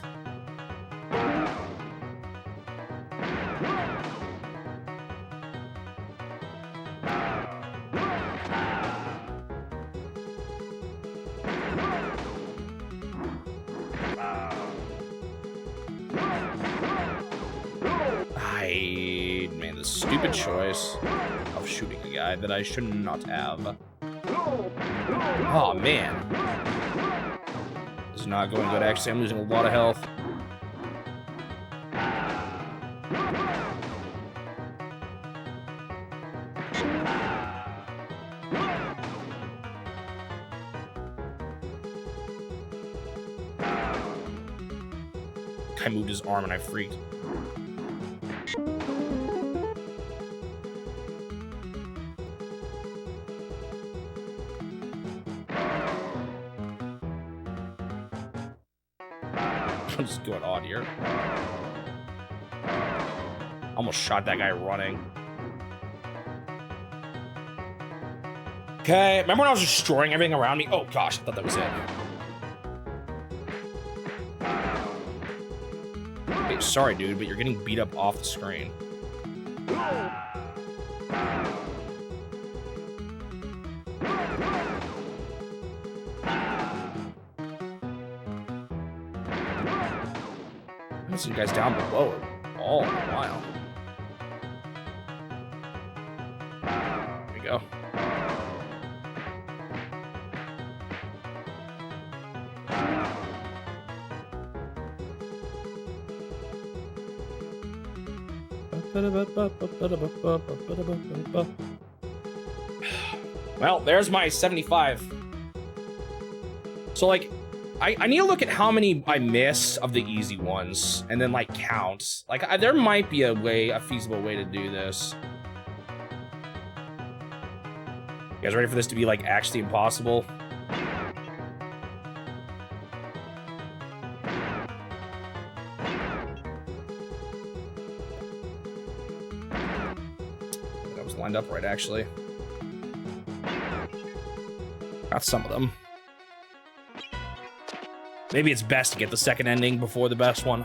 I made the stupid choice of shooting a guy that I should not have. Oh, man. This is not going good, actually. I'm losing a lot of health. Guy moved his arm and I freaked. I'm just going odd here. Almost shot that guy running. Okay, remember when I was destroying everything around me? Oh gosh, I thought that was it. Hey, sorry, dude, but you're getting beat up off the screen. I haven't seen you guys down below all in a while. There we go. Well, there's my 75. So, like, I need to look at how many I miss of the easy ones and then, like, count. Like, there might be a feasible way to do this. You guys ready for this to be, like, actually impossible? That was lined up right, actually. Got some of them. Maybe it's best to get the second ending before the best one.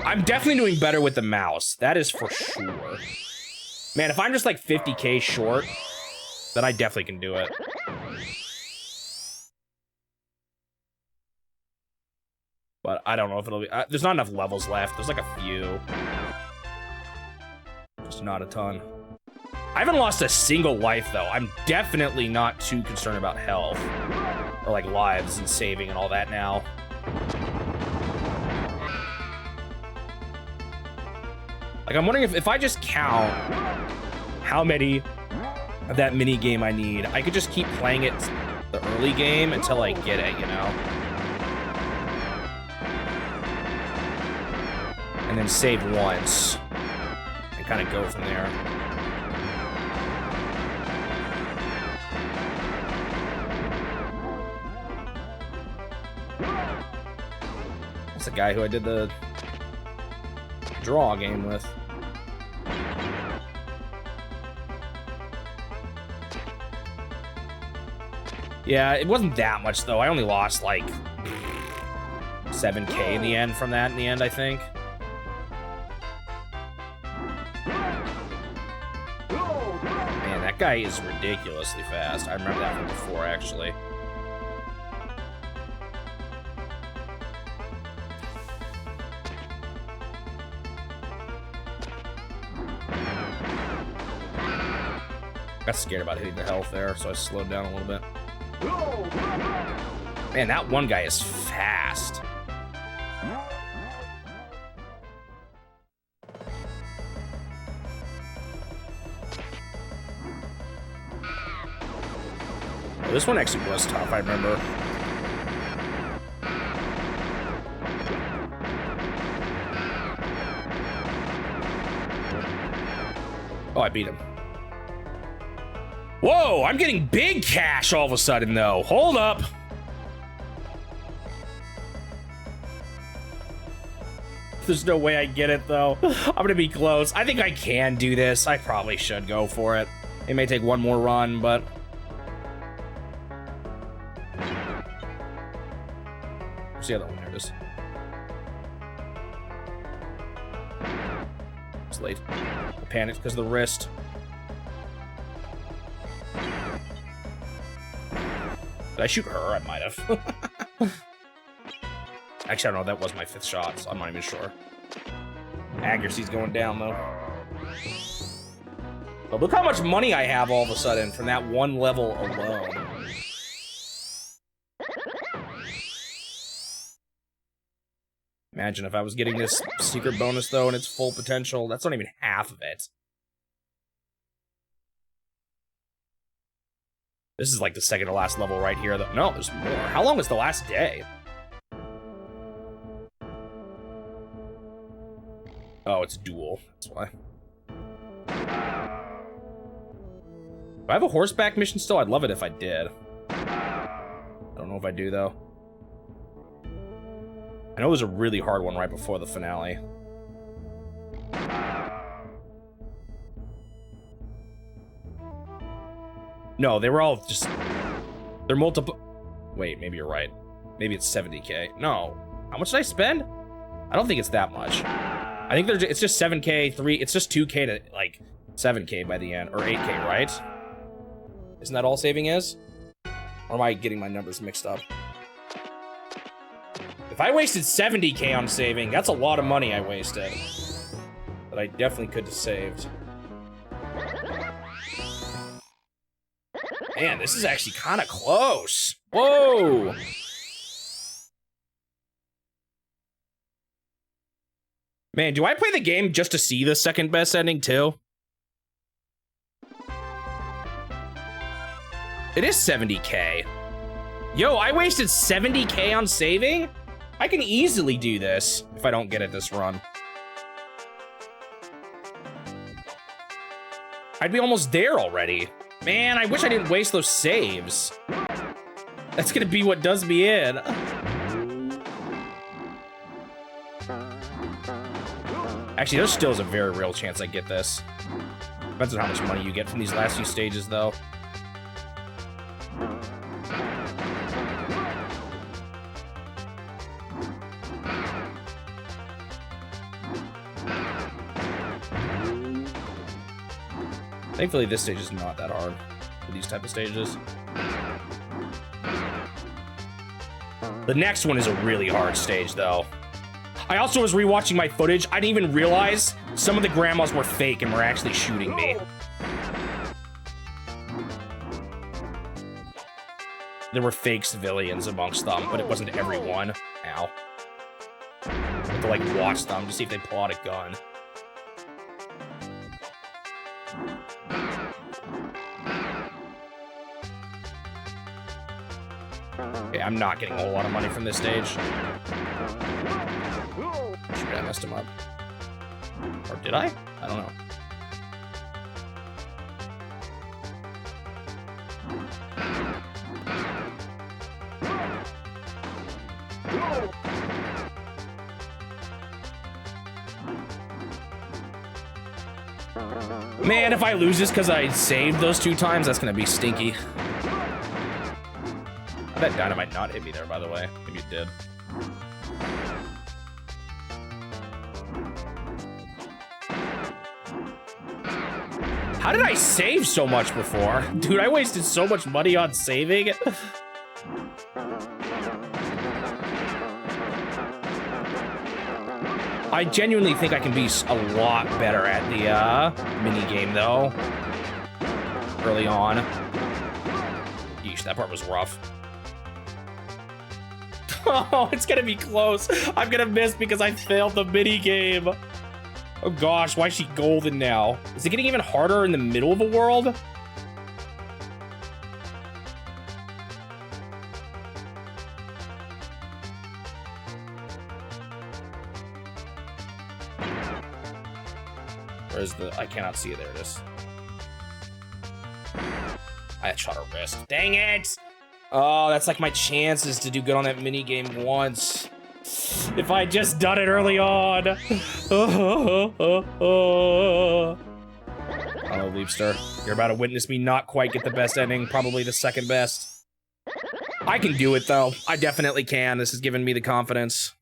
I'm definitely doing better with the mouse. That is for sure. Man, if I'm just like 50K short, then I definitely can do it. But I don't know if it'll be... there's not enough levels left. There's like a few. Just not a ton. I haven't lost a single life, though. I'm definitely not too concerned about health. Or, like, lives and saving and all that now. Like, I'm wondering if I just count how many of that mini game I need, I could just keep playing it the early game until I get it, you know? And then save once. And kind of go from there. That's the guy who I did the draw game with. Yeah, it wasn't that much, though. I only lost, like, 7K in the end from that in the end, I think. Man, that guy is ridiculously fast. I remember that from before, actually. Got scared about hitting the health there, so I slowed down a little bit. Man, that one guy is fast. Oh, this one actually was tough, I remember. Oh, I beat him. Whoa, I'm getting big cash all of a sudden, though. Hold up. There's no way I get it, though. I'm gonna be close. I think I can do this. I probably should go for it. It may take one more run, but... Where's the other one? There it is. It's late. I panicked because of the wrist. Did I shoot her? I might have. Actually, I don't know. That was my 5th shot, so I'm not even sure. Accuracy's going down, though. But look how much money I have all of a sudden from that one level alone. Imagine if I was getting this secret bonus, though, and its full potential. That's not even half of it. This is like the second to last level right here. No, there's more. How long was the last day? Oh, it's dual. That's why. Do I have a horseback mission still? I'd love it if I did. I don't know if I do, though. I know there's a really hard one right before the finale. No, they were all just... They're multiple... Wait, maybe you're right. Maybe it's 70K. No. How much did I spend? I don't think it's that much. I think it's just 7K, it's just 2K to like 7K by the end, or 8K, right? Isn't that all saving is? Or am I getting my numbers mixed up? If I wasted 70K on saving, that's a lot of money I wasted. That I definitely could have saved. Man, this is actually kind of close. Whoa! Man, do I play the game just to see the second best ending too? It is 70K. Yo, I wasted 70K on saving? I can easily do this if I don't get it this run. I'd be almost there already. Man, I wish I didn't waste those saves. That's gonna be what does me in. Actually, there still is a very real chance I get this. Depends on how much money you get from these last few stages, though. Thankfully, this stage is not that hard for these type of stages. The next one is a really hard stage, though. I also was rewatching my footage. I didn't even realize some of the grandmas were fake and were actually shooting me. There were fake civilians amongst them, but it wasn't everyone. Ow. I have to, like, watch them to see if they pull out a gun. Okay, I'm not getting a whole lot of money from this stage. Shoot, I messed him up. Or did I? I don't know. Man, if I lose this because I saved those 2 times, that's gonna be stinky. That dynamite not hit me there, by the way. Maybe it did. How did I save so much before? Dude, I wasted so much money on saving. I genuinely think I can be a lot better at the mini game, though. Early on. Yeesh, that part was rough. Oh, it's gonna be close. I'm gonna miss because I failed the mini game. Oh gosh, why is she golden now? Is it getting even harder in the middle of the world? Where's the... I cannot see it. There it is. I shot her wrist. Dang it! Oh, that's like my chances to do good on that mini game once. If I just done it early on. Oh, Leapster, you're about to witness me not quite get the best ending, probably the second best. I can do it though. I definitely can. This has given me the confidence.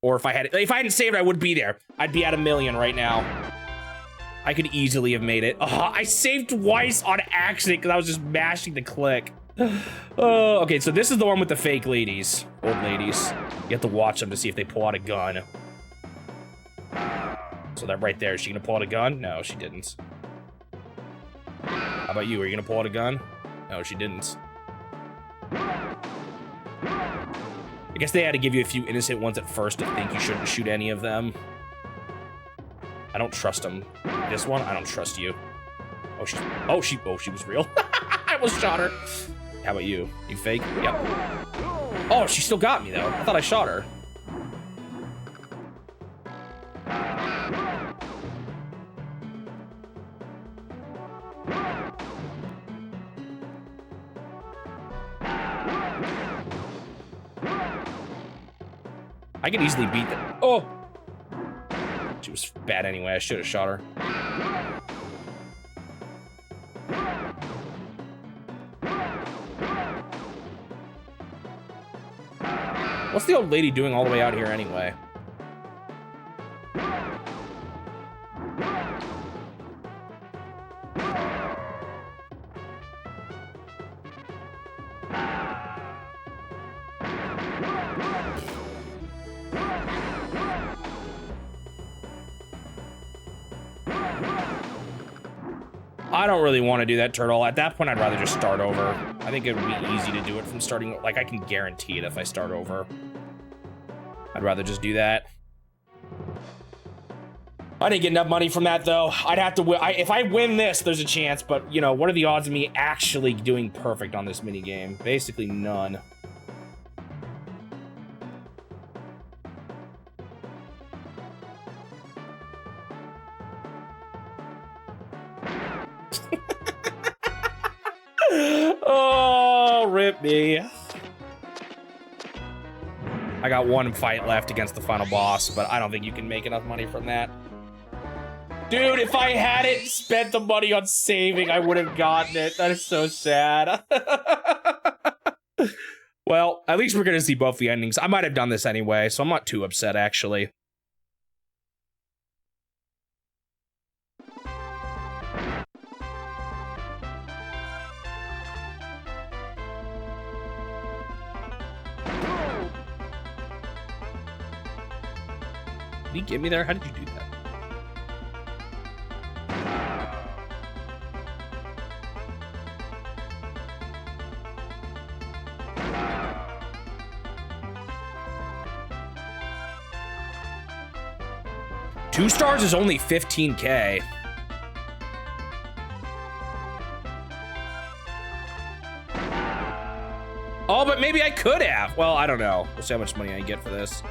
Or if I hadn't saved, I would be there. I'd be at 1 million right now. I could easily have made it. I saved twice on accident because I was just mashing the click. Okay, so this is the one with the fake ladies. Old ladies. You have to watch them to see if they pull out a gun. So that right there, is she gonna pull out a gun? No, she didn't. How about you? Are you gonna pull out a gun? No, she didn't. I guess they had to give you a few innocent ones at first to think you shouldn't shoot any of them. I don't trust them. This one, I don't trust you. Oh, she was real. I almost shot her. How about you? You fake? Yep. Oh, she still got me, though. I thought I shot her. I could easily beat them. Oh! She was bad anyway. I should have shot her. What's the old lady doing all the way out here anyway? I don't really want to do that, Turtle. At that point, I'd rather just start over. I think it would be easy to do it from starting. Like, I can guarantee it if I start over. I'd rather just do that. I didn't get enough money from that, though. I'd have to win. If I win this, there's a chance. But, you know, what are the odds of me actually doing perfect on this minigame? Basically none. Oh, rip me. I got one fight left against the final boss, but I don't think you can make enough money from that. Dude, if I hadn't spent the money on saving, I would have gotten it. That is so sad. Well, at least we're going to see both the endings. I might have done this anyway, so I'm not too upset, actually. Did he get me there? How did you do that? Two stars is only 15K. Oh, but maybe I could have. Well, I don't know. We'll see how much money I get for this.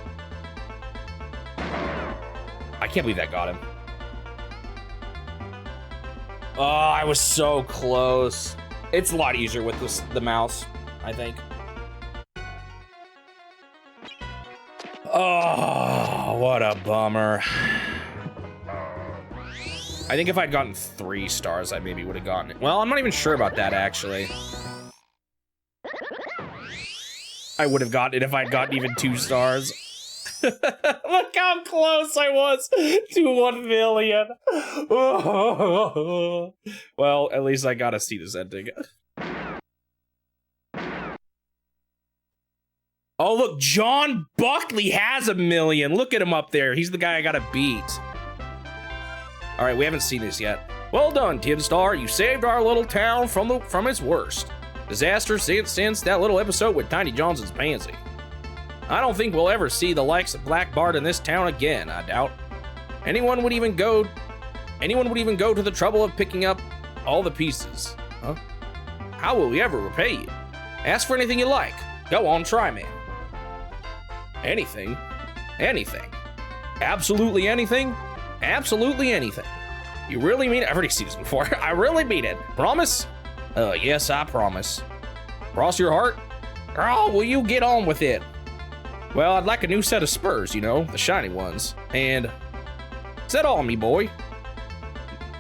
I can't believe that got him. Oh, I was so close. It's a lot easier with the mouse, I think. Oh, what a bummer. I think if I'd gotten 3 stars, I maybe would have gotten it. Well, I'm not even sure about that, actually. I would have gotten it if I'd gotten even 2 stars. Look how close I was to 1 million. Well, at least I got to see this ending. Oh, look, John Buckley has 1 million. Look at him up there. He's the guy I got to beat. All right, we haven't seen this yet. Well done, Tin Star. You saved our little town from its worst disaster since that little episode with Tiny Johnson's pansy. I don't think we'll ever see the likes of Black Bart in this town again, I doubt. Anyone would even go to the trouble of picking up all the pieces. Huh? How will we ever repay you? Ask for anything you like. Go on, try me. Anything? Anything. Absolutely anything? Absolutely anything. You really mean it? I've already seen this before. I really mean it. Promise? Yes, I promise. Cross your heart? Girl, will you get on with it? Well, I'd like a new set of spurs, you know, the shiny ones. And is that all, me boy?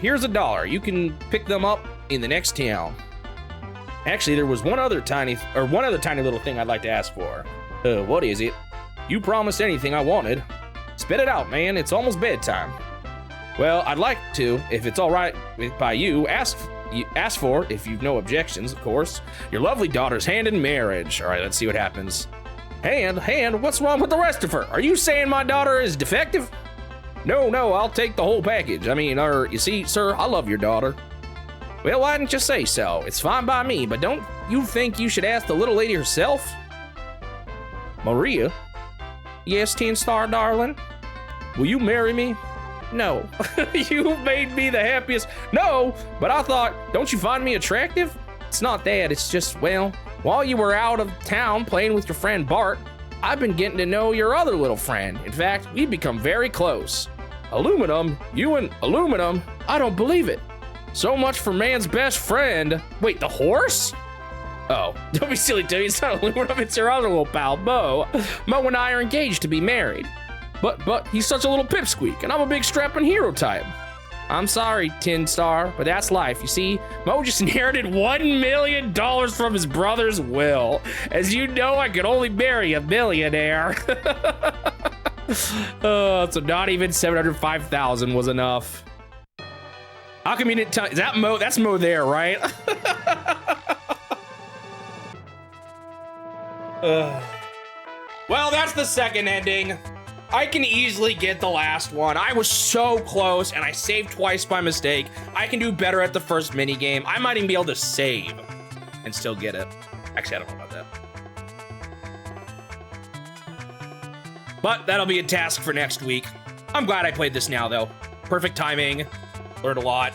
Here's $1. You can pick them up in the next town. Actually, there was one other tiny little thing I'd like to ask for. What is it? You promised anything I wanted. Spit it out, man. It's almost bedtime. Well, I'd like to, if it's all right by you, ask for, if you've no objections, of course, your lovely daughter's hand in marriage. All right, let's see what happens. Hand, what's wrong with the rest of her? Are you saying my daughter is defective? No, I'll take the whole package. I mean, you see, sir, I love your daughter. Well, why didn't you say so? It's fine by me, but don't you think you should ask the little lady herself? Maria? Yes, Tin Star, darling? Will you marry me? No. You made me the happiest. No, but I thought, don't you find me attractive? It's not that, it's just, well, while you were out of town playing with your friend Bart, I've been getting to know your other little friend. In fact, we've become very close. Aluminum? You and aluminum? I don't believe it. So much for man's best friend. Wait, the horse? Oh, don't be silly, Timmy. It's not aluminum, it's your other little pal, Mo. Mo and I are engaged to be married. But he's such a little pipsqueak, and I'm a big strapping hero type. I'm sorry, Tin Star, but that's life. You see, Mo just inherited $1 million from his brother's will. As you know, I could only marry a millionaire. So not even 705,000 was enough. How come you didn't tell? Is that Mo? That's Mo there, right? Well, that's the second ending. I can easily get the last one. I was so close, and I saved twice by mistake. I can do better at the first mini game. I might even be able to save and still get it. Actually, I don't know about that. But that'll be a task for next week. I'm glad I played this now, though. Perfect timing. Learned a lot.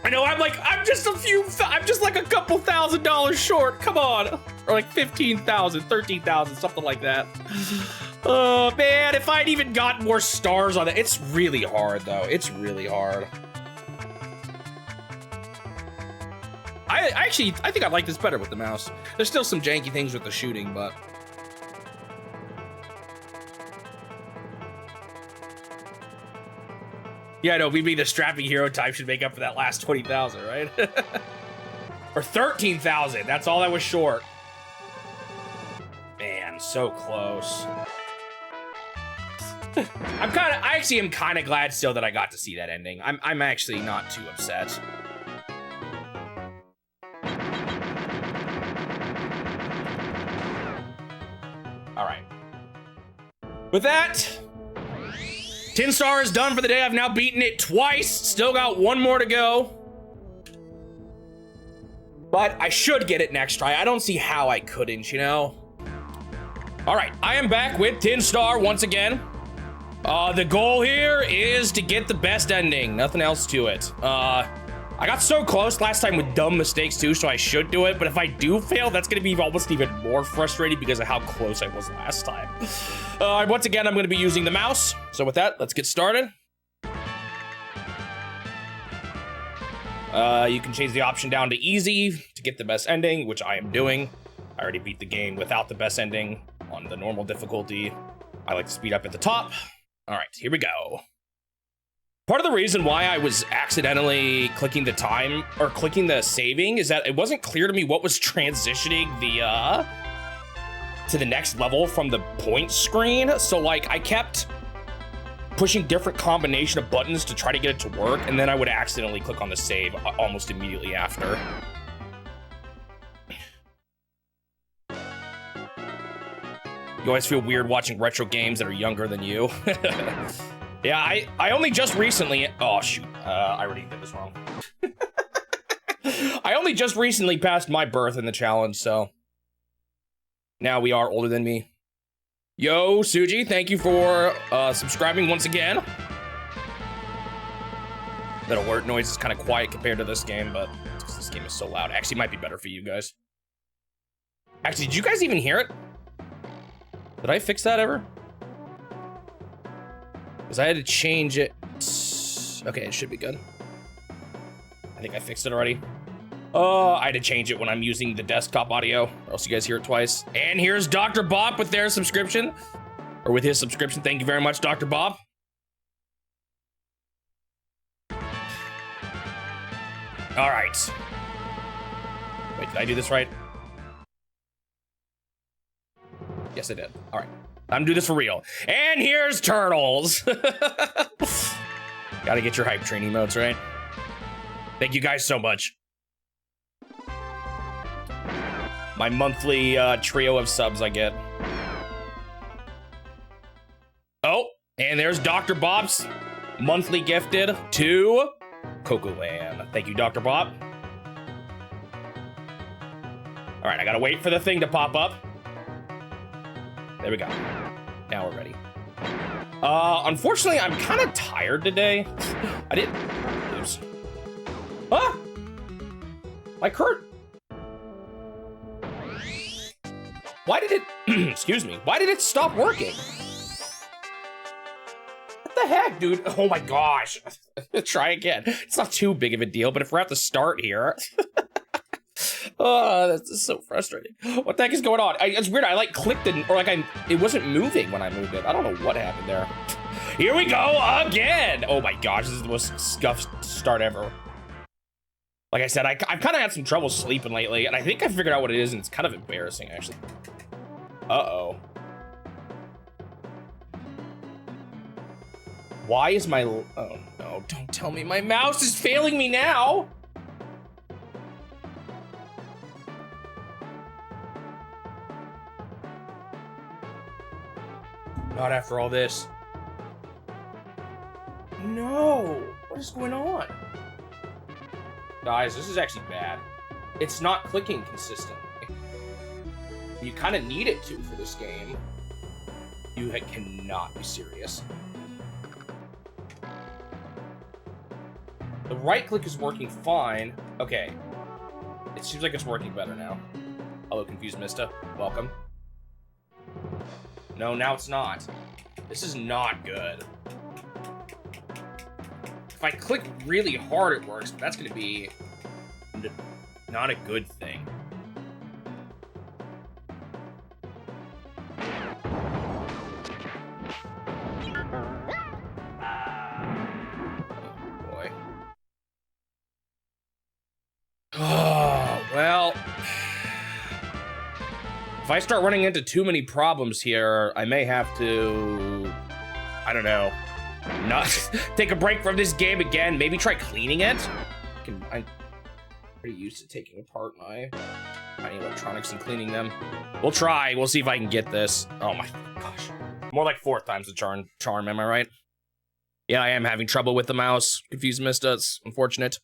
I know, I'm just like a couple $1,000s short. Come on. Or like 15,000, 13,000, something like that. Oh, man, if I'd even got more stars on it. It's really hard, though. It's really hard. I think I like this better with the mouse. There's still some janky things with the shooting, but... Yeah, I know, maybe the strapping hero type should make up for that last 20,000, right? Or 13,000, that's all that was short. Man, so close. I actually am kind of glad still that I got to see that ending. I'm actually not too upset. All right. With that, Tin Star is done for the day. I've now beaten it twice. Still got one more to go. But I should get it next try. I don't see how I couldn't, you know? All right, I am back with Tin Star once again. The goal here is to get the best ending. Nothing else to it. I got so close last time with dumb mistakes too, so I should do it. But if I do fail, that's gonna be almost even more frustrating because of how close I was last time. Once again, I'm gonna be using the mouse. So with that, let's get started. You can change the option down to easy to get the best ending, which I am doing. I already beat the game without the best ending on the normal difficulty. I like to speed up at the top. All right, here we go. Part of the reason why I was accidentally clicking the time or clicking the saving is that it wasn't clear to me what was transitioning the to the next level from the point screen. So like I kept pushing different combination of buttons to try to get it to work, and then I would accidentally click on the save almost immediately after. You always feel weird watching retro games that are younger than you. Yeah, I only just recently... Oh, shoot. I already did this wrong. I only just recently passed my birth in the challenge, so... Now we are older than me. Yo, Suji, thank you for subscribing once again. That alert noise is kind of quiet compared to this game, but this game is so loud. Actually, it might be better for you guys. Actually, did you guys even hear it? Did I fix that ever? Because I had to change it. Okay, it should be good. I think I fixed it already. Oh, I had to change it when I'm using the desktop audio, or else you guys hear it twice. And here's Dr. Bob with their subscription. Or with his subscription. Thank you very much, Dr. Bob. All right. Wait, did I do this right? Yes, I did. All right. I'm gonna do this for real. And here's Turtles. Gotta get your hype training modes, right? Thank you guys so much. My monthly trio of subs I get. Oh, and there's Dr. Bob's monthly gifted to Coco Land. Thank you, Dr. Bob. All right, I gotta wait for the thing to pop up. There we go. Now we're ready. Unfortunately, I'm kind of tired today. I didn't... Oops. Ah! My current... Why did it... Excuse me. Why did it stop working? What the heck, dude? Oh my gosh. Try again. It's not too big of a deal, but if we're at the start here... Oh, that's so frustrating. What the heck is going on? It's weird. I like clicked it, or like it wasn't moving when I moved it. I don't know what happened there. Here we go again. Oh my gosh, this is the most scuffed start ever. Like I said, I've kind of had some trouble sleeping lately, and I think I figured out what it is, and it's kind of embarrassing, actually. Uh-oh. Why is my... Oh, no, don't tell me my mouse is failing me now. Not after all this. No, what is going on? Guys, this is actually bad. It's not clicking consistently. You kind of need it to for this game. You cannot be serious. The right click is working fine. Okay. It seems like it's working better now. Hello, Confused Mista. Welcome. No, now it's not. This is not good. If I click really hard, it works, but that's going to be not a good thing. Boy. Oh, well. If I start running into too many problems here, I may have to, I don't know, not take a break from this game again. Maybe try cleaning it. I'm pretty used to taking apart my electronics and cleaning them. We'll try. We'll see if I can get this. Oh my gosh. More like 4 times the charm, am I right? Yeah, I am having trouble with the mouse. Confused Mista. It's unfortunate.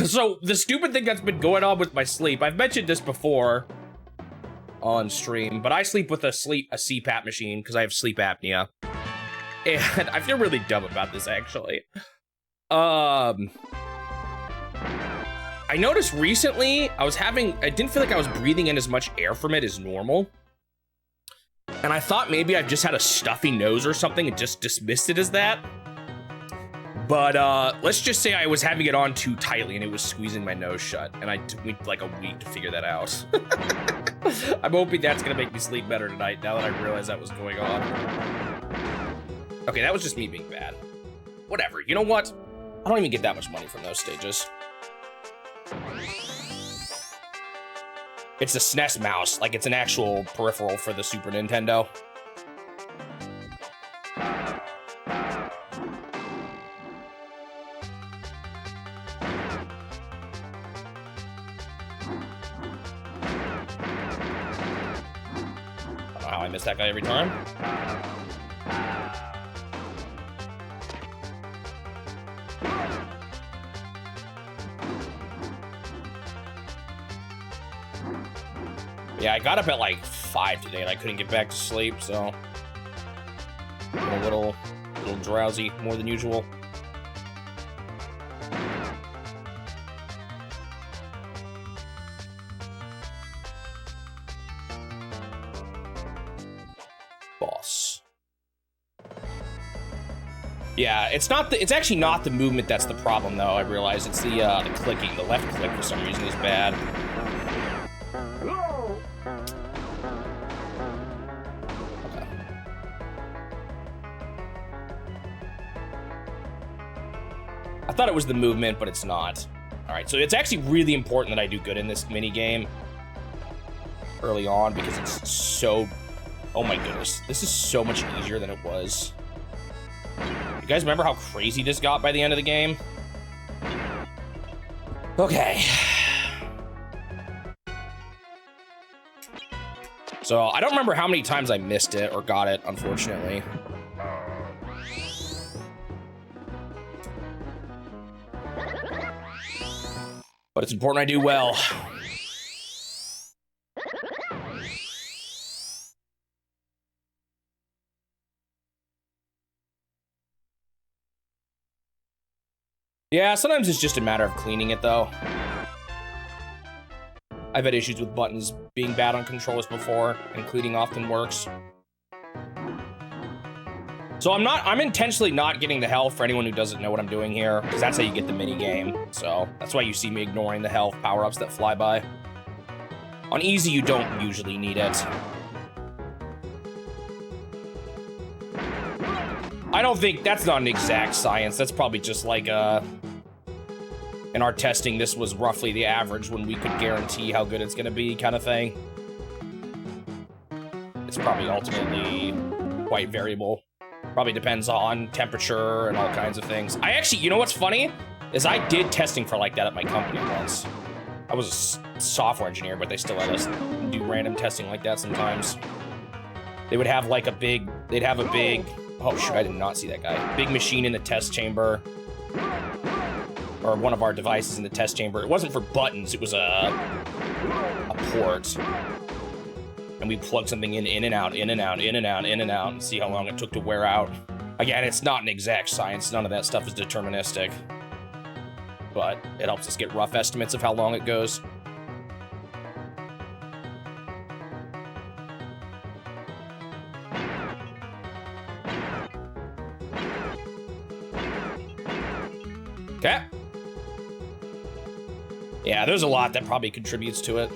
So, the stupid thing that's been going on with my sleep, I've mentioned this before on stream, but I sleep with a CPAP machine because I have sleep apnea. And I feel really dumb about this, actually. I noticed recently, I didn't feel like I was breathing in as much air from it as normal. And I thought maybe I just had a stuffy nose or something and just dismissed it as that. But let's just say I was having it on too tightly and it was squeezing my nose shut, and it took me like a week to figure that out. I'm hoping that's gonna make me sleep better tonight now that I realize that was going on. Okay, that was just me being bad. Whatever, you know what? I don't even get that much money from those stages. It's a SNES mouse, like it's an actual peripheral for the Super Nintendo. I miss that guy every time. Yeah, I got up at like 5 today and I couldn't get back to sleep, so I'm a little drowsy more than usual. Boss. Yeah, it's actually not the movement that's the problem though. I realize it's the clicking. The left click for some reason is bad. Okay. I thought it was the movement, but it's not. All right, so it's actually really important that I do good in this mini game early on because it's so. Oh my goodness, this is so much easier than it was. You guys remember how crazy this got by the end of the game? Okay. So, I don't remember how many times I missed it or got it, unfortunately. But it's important I do well. Yeah, sometimes it's just a matter of cleaning it, though. I've had issues with buttons being bad on controllers before, and cleaning often works. So I'm intentionally not getting the health for anyone who doesn't know what I'm doing here, because that's how you get the mini game. So that's why you see me ignoring the health power-ups that fly by. On easy, you don't usually need it. I don't think that's not an exact science. That's probably just like in our testing, this was roughly the average when we could guarantee how good it's gonna be kind of thing. It's probably ultimately quite variable. Probably depends on temperature and all kinds of things. I actually, you know what's funny? Is I did testing for like that at my company once. I was a software engineer, but they still let us do random testing like that sometimes. They would have like they'd have a big, oh shoot, I did not see that guy. Big machine in the test chamber. Or one of our devices in the test chamber. It wasn't for buttons, it was a port. And we plug something in and out, in and out, in and out, in and out, and see how long it took to wear out. Again, it's not an exact science. None of that stuff is deterministic. But it helps us get rough estimates of how long it goes. Okay. Yeah, there's a lot that probably contributes to it.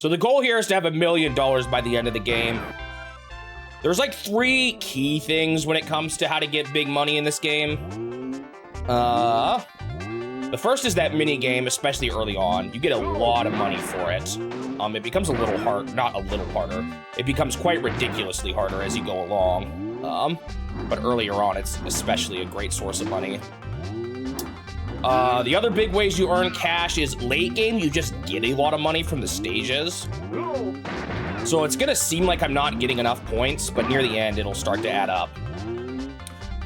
So the goal here is to have $1 million by the end of the game. There's like 3 key things when it comes to how to get big money in this game. The first is that mini game, especially early on. You get a lot of money for it. It becomes a little hard, not a little harder. It becomes quite ridiculously harder as you go along. But earlier on, it's especially a great source of money. The other big ways you earn cash is late game, you just get a lot of money from the stages. So it's gonna seem like I'm not getting enough points, but near the end, it'll start to add up.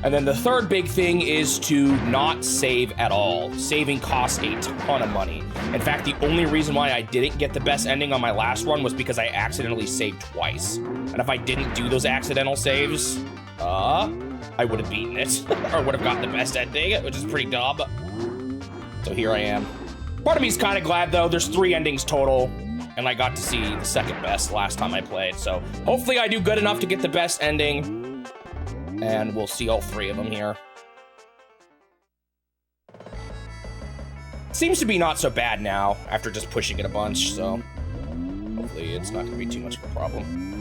And then the third big thing is to not save at all. Saving costs a ton of money. In fact, the only reason why I didn't get the best ending on my last run was because I accidentally saved twice. And if I didn't do those accidental saves, I would have beaten it, or would have gotten the best ending, which is pretty dumb. So here I am. Part of me's kind of glad though, there's 3 endings total, and I got to see the second best last time I played. So hopefully I do good enough to get the best ending, and we'll see all 3 of them here. Seems to be not so bad now after just pushing it a bunch, so hopefully it's not gonna be too much of a problem.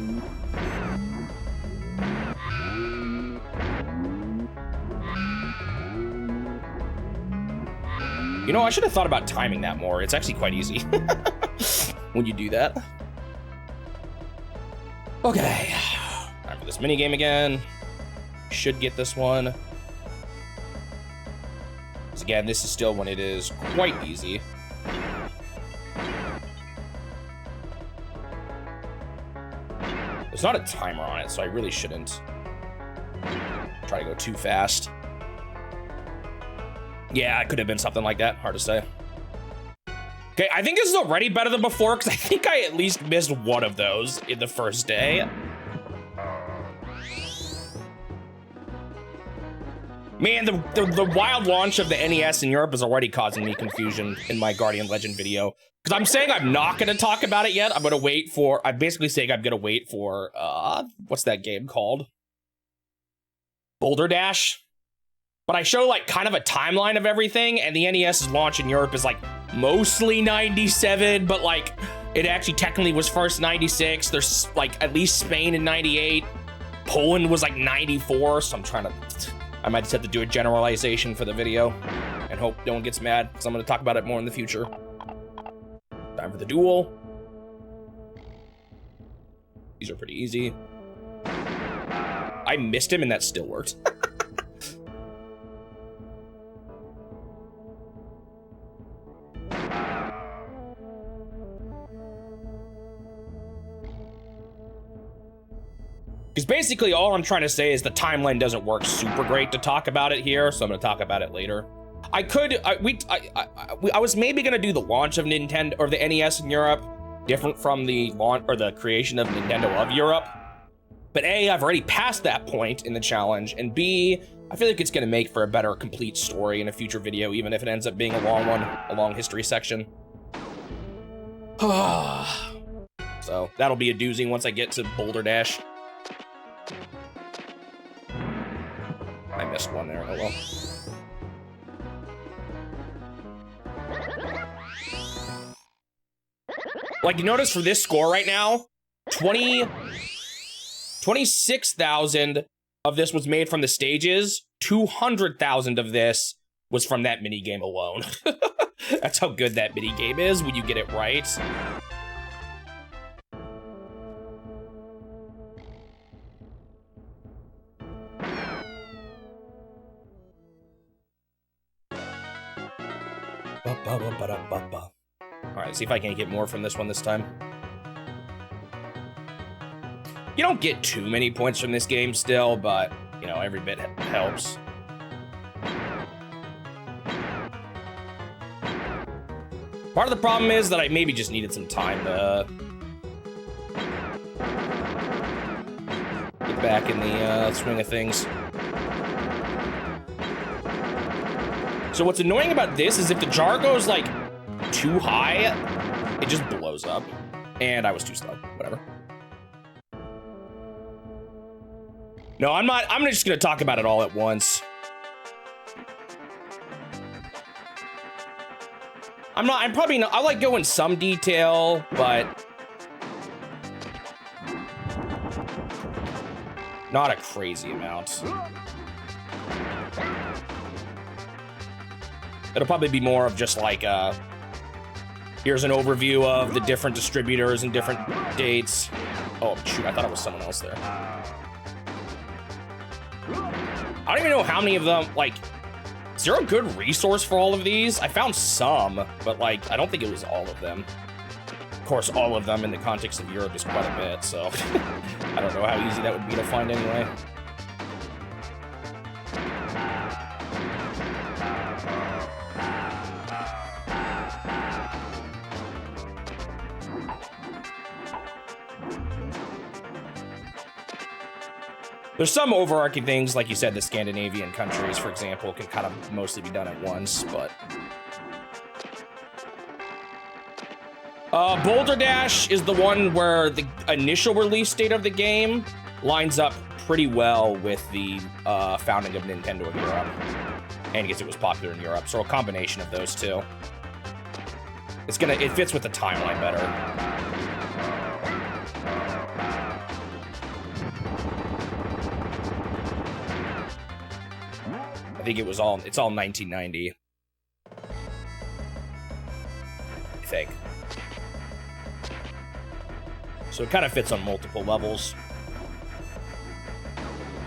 You know, I should have thought about timing that more. It's actually quite easy when you do that. Okay, time for this mini game again. Should get this one. Because again, this is still when it is quite easy. There's not a timer on it, so I really shouldn't try to go too fast. Yeah, it could have been something like that. Hard to say. Okay, I think this is already better than before, because I think I at least missed one of those in the first day. Man, the wild launch of the NES in Europe is already causing me confusion in my Guardian Legend video. Because I'm saying I'm not going to talk about it yet. I'm going to wait for... I'm basically saying I'm going to wait for... what's that game called? Boulder Dash? But I show like kind of a timeline of everything, and the NES's launch in Europe is like mostly 97, but like it actually technically was first 96. There's like at least Spain in 98. Poland was like 94, so I might just have to do a generalization for the video and hope no one gets mad, because I'm going to talk about it more in the future. Time for the duel. These are pretty easy. I missed him and that still worked. Because basically all I'm trying to say is the timeline doesn't work super great to talk about it here, so I'm going to talk about it later. I was maybe gonna do the launch of Nintendo or the NES in Europe, different from the launch or the creation of Nintendo of Europe. But A, I've already passed that point in the challenge, and B, I feel like it's gonna make for a better complete story in a future video, even if it ends up being a long one, a long history section. So that'll be a doozy once I get to Boulder Dash. I missed one there, oh well. Like, you notice for this score right now, 26,000 of this was made from the stages. 200,000 of this was from that mini game alone. That's how good that mini game is when you get it right. All right, see if I can get more from this one this time. You don't get too many points from this game still, but, you know, every bit helps. Part of the problem is that I maybe just needed some time to get back in the swing of things. So what's annoying about this is if the jar goes, like, too high, it just blows up. And I was too slow, whatever. No, I'm not. I'm just gonna talk about it all at once. I'm probably not. I like go in some detail, but not a crazy amount. It'll probably be more of just like, here's an overview of the different distributors and different dates. Oh, shoot, I thought it was someone else there. I don't even know how many of them, like, is there a good resource for all of these? I found some, but, like, I don't think it was all of them. Of course, all of them in the context of Europe is quite a bit, so I don't know how easy that would be to find anyway. There's some overarching things, like you said, the Scandinavian countries, for example, can kind of mostly be done at once, but... Boulder Dash is the one where the initial release date of the game lines up pretty well with the founding of Nintendo in Europe. And because it was popular in Europe, so a combination of those two. It fits with the timeline better. I think it's all 1990. I think. So it kind of fits on multiple levels.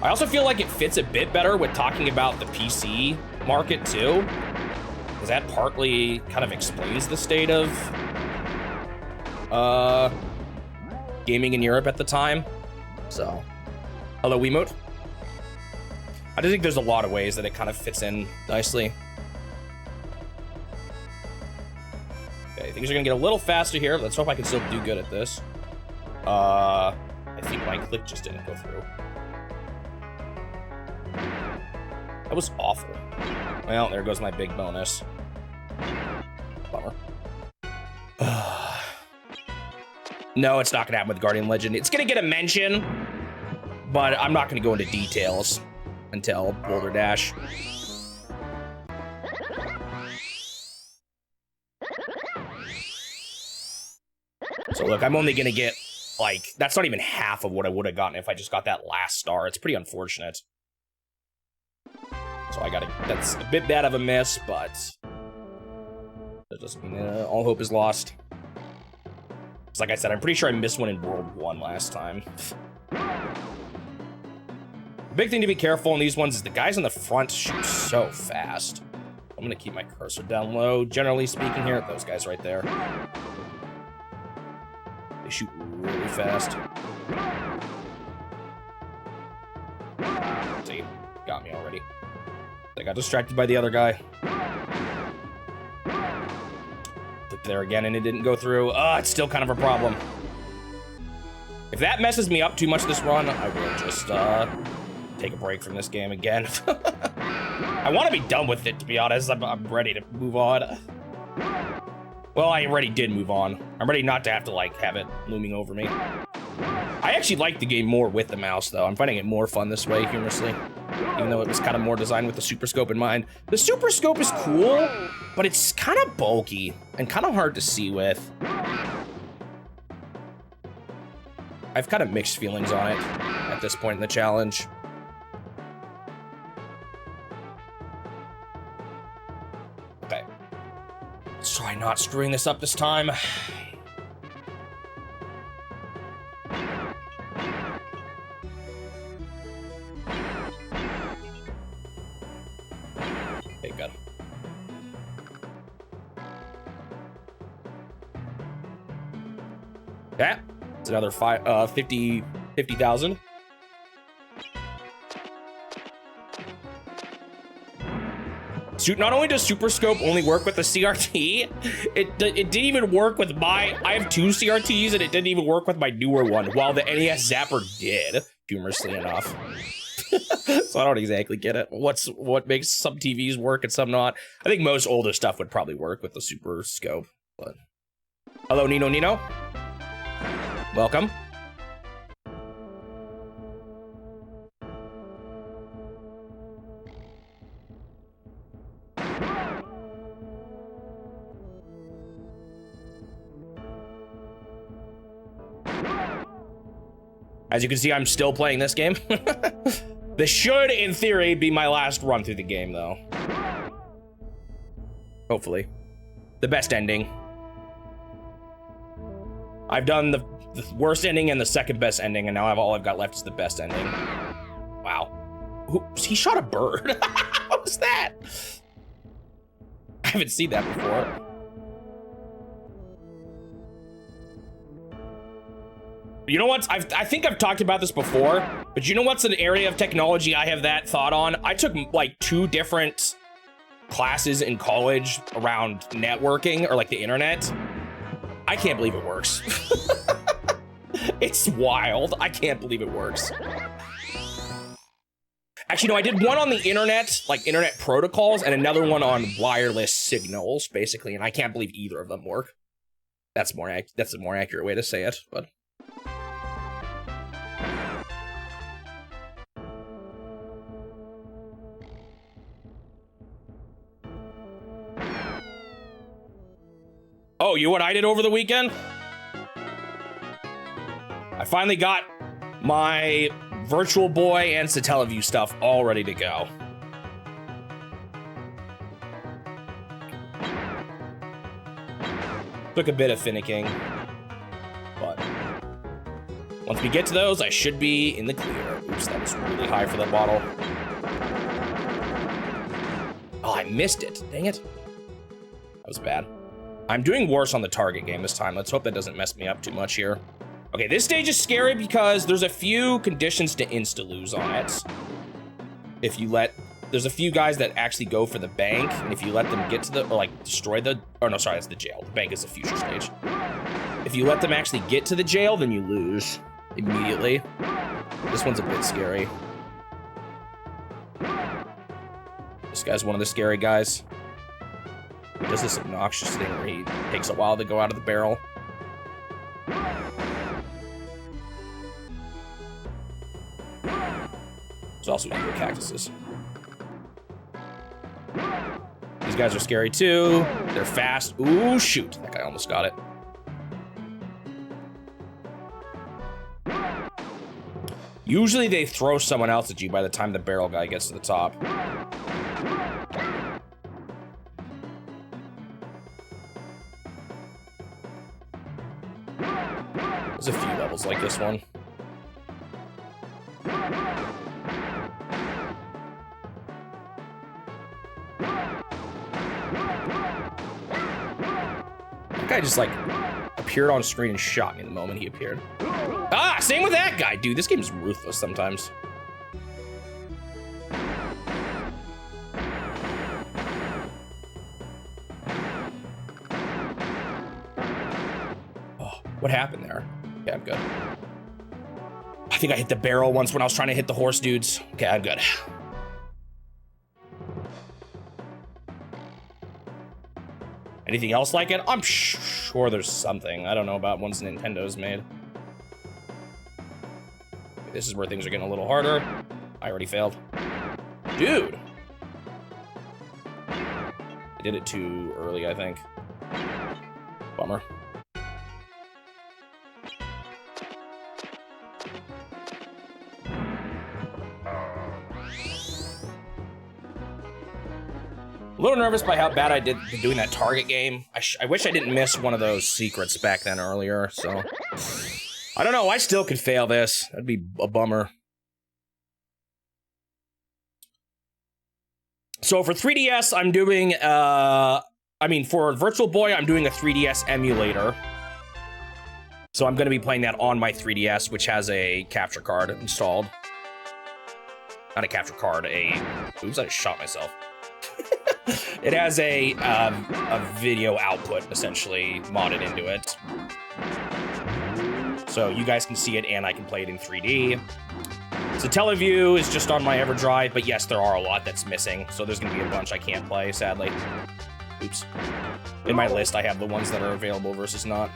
I also feel like it fits a bit better with talking about the PC market too, because that partly kind of explains the state of gaming in Europe at the time. So, hello Wiimote. I do think there's a lot of ways that it kind of fits in nicely. Okay, things are gonna get a little faster here. Let's hope I can still do good at this. I think my click just didn't go through. That was awful. Well, there goes my big bonus. Bummer. No, it's not gonna happen with Guardian Legend. It's gonna get a mention, but I'm not gonna go into details until Boulder Dash. So look, I'm only gonna get, like, that's not even half of what I would have gotten if I just got that last star. It's pretty unfortunate. So that's a bit bad of a miss, but that doesn't mean all hope is lost. It's like I said, I'm pretty sure I missed one in World 1 last time. Big thing to be careful in these ones is the guys in the front shoot so fast. I'm gonna keep my cursor down low. Generally speaking here, those guys right there. They shoot really fast. See, got me already. I got distracted by the other guy. there again and it didn't go through. It's still kind of a problem. If that messes me up too much this run, I will just take a break from this game again. I want to be done with it, to be honest. I'm ready to move on. Well, I already did move on. I'm ready not to have to, like, have it looming over me. I actually like the game more with the mouse, though. I'm finding it more fun this way, humorously. Even though it was kind of more designed with the Super Scope in mind. The Super Scope is cool, but it's kind of bulky and kind of hard to see with. I've kind of mixed feelings on it at this point in the challenge. Okay. Let's try not screwing this up this time. Okay, good. Yeah. It's another 50,000. Not only does Super Scope only work with the CRT, it didn't even work with I have 2 CRTs and it didn't even work with my newer one, while the NES Zapper did, humorously enough. So I don't exactly get it. What makes some TVs work and some not? I think most older stuff would probably work with the Super Scope, but... Hello, Nino. Welcome. As you can see, I'm still playing this game. This should, in theory, be my last run through the game, though. Hopefully. The best ending. I've done the worst ending and the second best ending, and now all I've got left is the best ending. Wow. He shot a bird. What was that? I haven't seen that before. You know what? I think I've talked about this before, but you know what's an area of technology I have that thought on? I took like 2 different classes in college around networking or like the internet. I can't believe it works. It's wild. I can't believe it works. Actually, no, I did one on the internet, like internet protocols, and another one on wireless signals, basically, and I can't believe either of them work. That's a more accurate way to say it, but... Oh, you know what I did over the weekend? I finally got my Virtual Boy and Satellaview stuff all ready to go. Took a bit of finicking, but once we get to those, I should be in the clear. Oops, that was really high for the bottle. Oh, I missed it. Dang it. That was bad. I'm doing worse on the target game this time. Let's hope that doesn't mess me up too much here. Okay, this stage is scary because there's a few conditions to insta-lose on it. There's a few guys that actually go for the bank, and if you let them get to the, or like destroy the, oh no, sorry, that's the jail. The bank is the future stage. If you let them actually get to the jail, then you lose immediately. This one's a bit scary. This guy's one of the scary guys. He does this obnoxious thing where he takes a while to go out of the barrel. There's also evil cactuses. These guys are scary too. They're fast. Ooh, shoot. That guy almost got it. Usually they throw someone else at you by the time the barrel guy gets to the top. There's a few levels like this one. That guy just like appeared on screen and shot me the moment he appeared. Ah, same with that guy. Dude, this game's ruthless sometimes. What happened there? Okay, I'm good. I think I hit the barrel once when I was trying to hit the horse dudes. Okay, I'm good. Anything else like it? I'm sure there's something. I don't know about ones Nintendo's made. This is where things are getting a little harder. I already failed. Dude. I did it too early, I think. Bummer. A little nervous by how bad I did doing that target game. I wish I didn't miss one of those secrets back then earlier, so. I don't know, I still could fail this. That'd be a bummer. So for 3DS, I'm doing, for Virtual Boy, I'm doing a 3DS emulator. So I'm gonna be playing that on my 3DS, which has a capture card installed. Not a capture card, oops, I just shot myself. It has a video output, essentially, modded into it. So you guys can see it, and I can play it in 3D. So Teleview is just on my EverDrive, but yes, there are a lot that's missing. So there's going to be a bunch I can't play, sadly. Oops. In my list, I have the ones that are available versus not.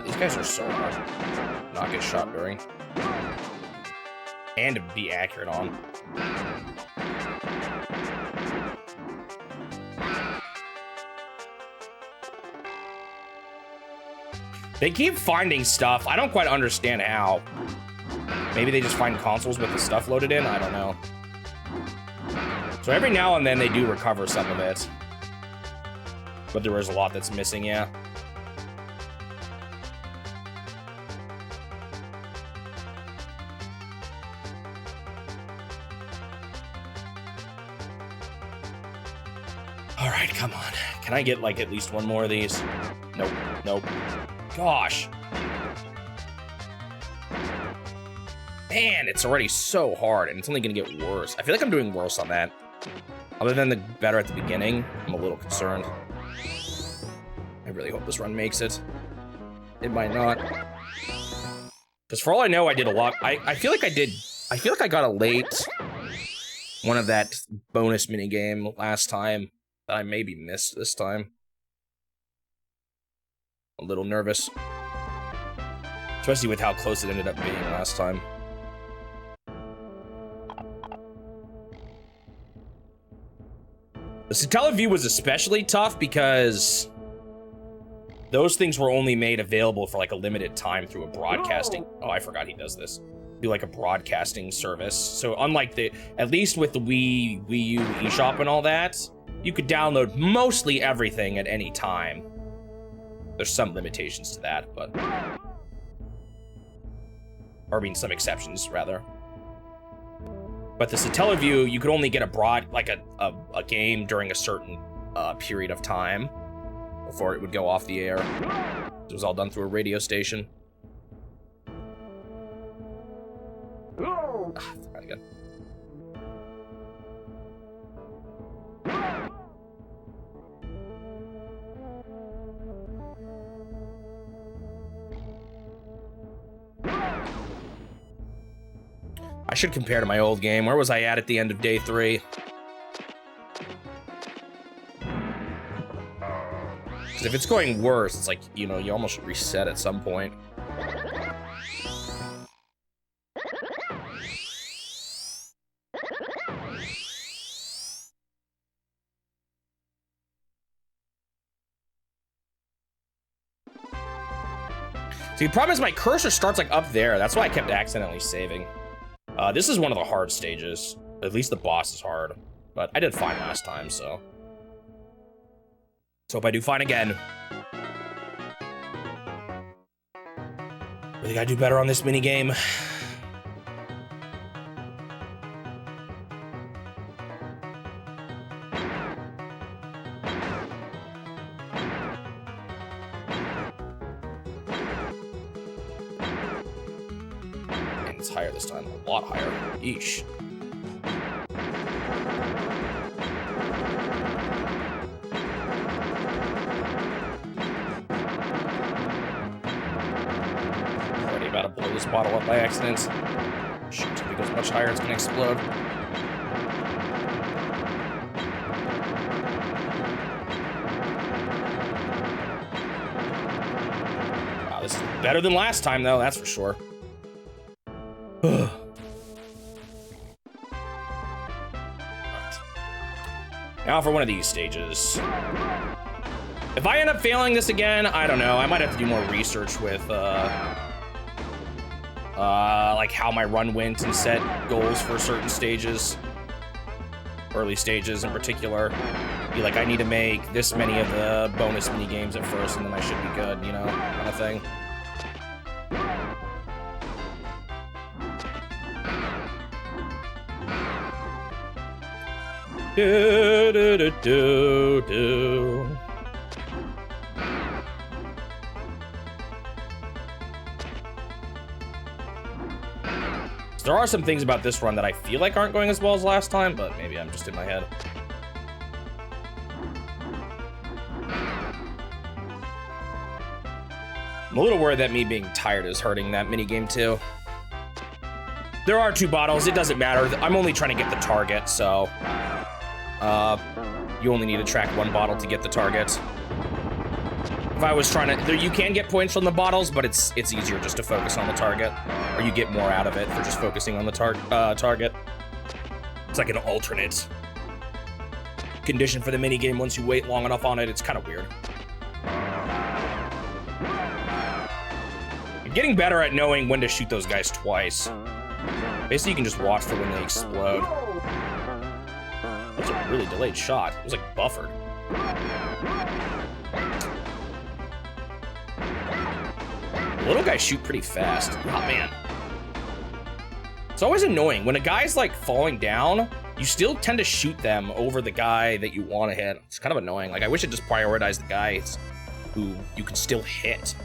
These guys are so hard to not get shot during. And to be accurate on. They keep finding stuff. I don't quite understand how. Maybe they just find consoles with the stuff loaded in? I don't know. So every now and then they do recover some of it. But there is a lot that's missing, yeah. All right, come on. Can I get, like, at least one more of these? Nope, nope. Gosh. Man, it's already so hard, and it's only gonna get worse. I feel like I'm doing worse on that. Other than the better at the beginning, I'm a little concerned. I really hope this run makes it. It might not. Because for all I know, I did a lot. I feel like I got a late one of that bonus minigame last time that I maybe missed this time. A little nervous. Especially with how close it ended up being last time. The Teleview was especially tough because those things were only made available for like a limited time through a broadcasting. Oh, I forgot he does this. Do like a broadcasting service. So unlike at least with the Wii U eShop and all that, you could download mostly everything at any time. There's some limitations to that, but, or I mean some exceptions rather. But the Teleview, you could only get a game during a certain period of time before it would go off the air. It was all done through a radio station. Again. I should compare to my old game. Where was I at the end of day 3? Because if it's going worse, it's like, you know, you almost should reset at some point. See, the problem is my cursor starts like up there. That's why I kept accidentally saving. This is one of the hard stages. At least the boss is hard. But I did fine last time, so. So hope I do fine again. Really gotta do better on this minigame. it's higher this time. A lot higher. Yeesh. Already about to blow this bottle up by accident. Shoot, if it goes much higher, it's gonna explode. Wow, this is better than last time, though, that's for sure. Right. Now for one of these stages. If I end up failing this again, I don't know. I might have to do more research with, like how my run went and set goals for certain stages. Early stages in particular. Be like, I need to make this many of the bonus mini games at first, and then I should be good, you know, kind of thing. Do, do, do, do, do. So there are some things about this run that I feel like aren't going as well as last time, but maybe I'm just in my head. I'm a little worried that me being tired is hurting that minigame too. There are 2 bottles, it doesn't matter. I'm only trying to get the target, so you only need to track 1 bottle to get the target. If I was trying to, you can get points from the bottles, but it's easier just to focus on the target, or you get more out of it for just focusing on the target. It's like an alternate condition for the minigame once you wait long enough on it. It's kind of weird. I'm getting better at knowing when to shoot those guys twice. Basically, you can just watch for when they explode. That was a really delayed shot. It was like buffered. Little guys shoot pretty fast. Oh, man. It's always annoying. When a guy's, like, falling down, you still tend to shoot them over the guy that you want to hit. It's kind of annoying. Like, I wish it just prioritized the guys who you can still hit.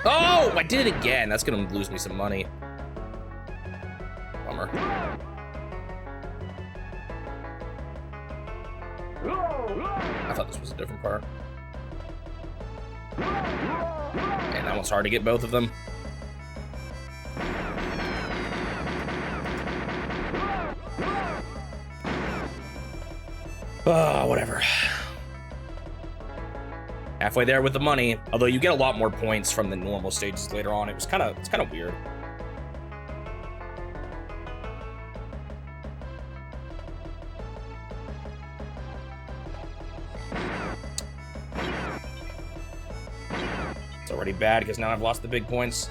Oh, I did it again. That's gonna lose me some money. Bummer. I thought this was a different part. Man, that one's hard to get both of them. Whatever. Halfway there with the money, although you get a lot more points from the normal stages later on. It's kind of weird. It's already bad because now I've lost the big points.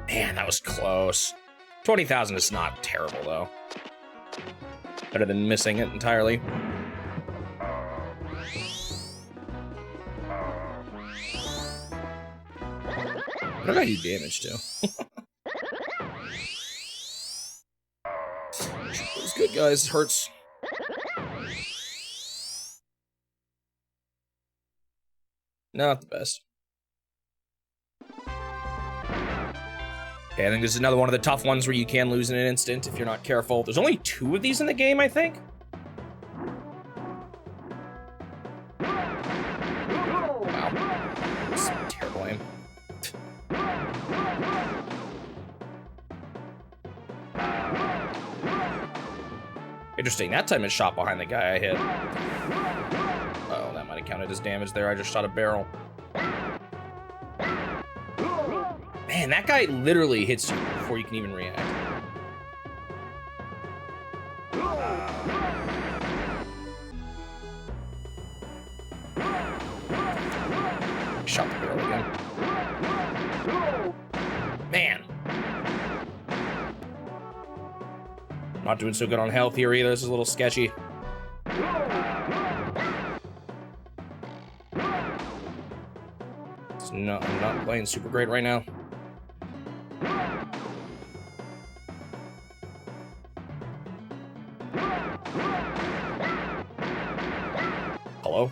Man, that was close. 20,000 is not terrible though. Better than missing it entirely. What did I do damage to? It was good, guys. It hurts. Not the best. Okay, I think this is another one of the tough ones where you can lose in an instant if you're not careful. There's only 2 of these in the game, I think. Wow. That's a terrible aim. Interesting, that time it shot behind the guy I hit. Uh-oh, that might have counted as damage there. I just shot a barrel. Man, that guy literally hits you before you can even react. Shot the barrel again. Man. Not doing so good on health here either. This is a little sketchy. No, I'm not playing super great right now. Hello?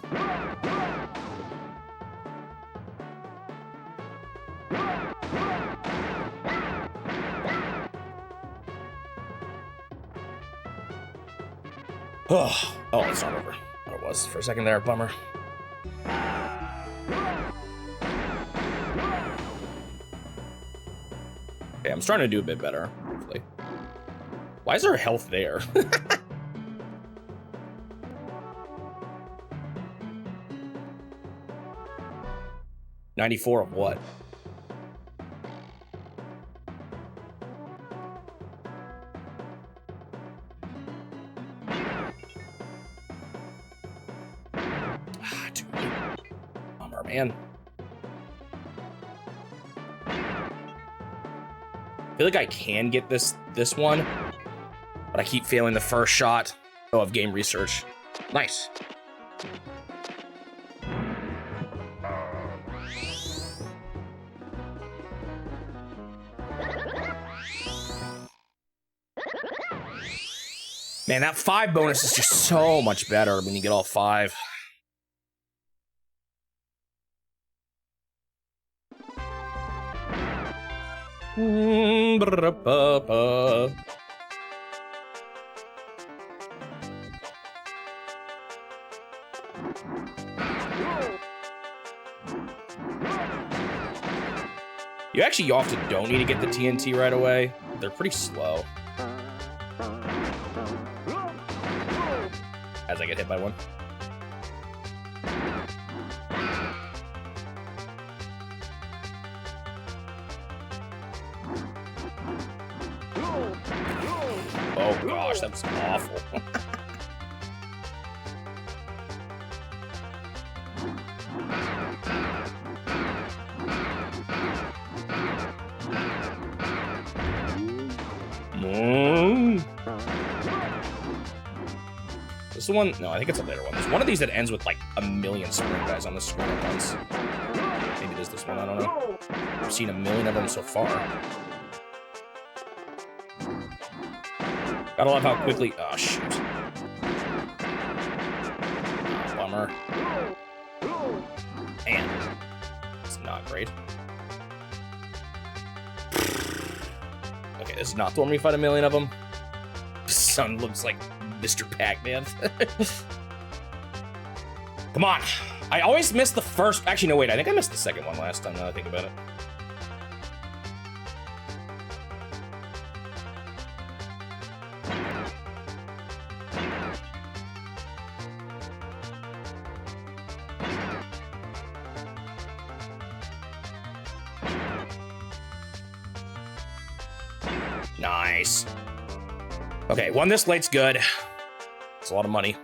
Oh, it's not over. Oh, it was for a second there. Bummer. Okay, I'm starting to do a bit better, hopefully. Why is there health there? 94 of what? Too late. Bummer, man. I feel like I can get this one, but I keep failing the first shot of game research. Nice. Man, that 5 bonus is just so much better when you get all 5. You actually often don't need to get the TNT right away. They're pretty slow. As I get hit by one. Oh gosh, that was awful. This is the one? No, I think it's a later one. There's one of these that ends with like a million sprint guys on the screen at once. Maybe it is this one, I don't know. I've seen a million of them so far. Gotta love how quickly. Oh, shoot. Oh, bummer. Man. It's not great. Okay, this is not the one we fight a million of them. The sun looks like Mr. Pac-Man. Come on. I always miss the first. Actually, no, wait. I think I missed the second one last time, now that I think about it. Nice. Okay, one this late's good. It's a lot of money.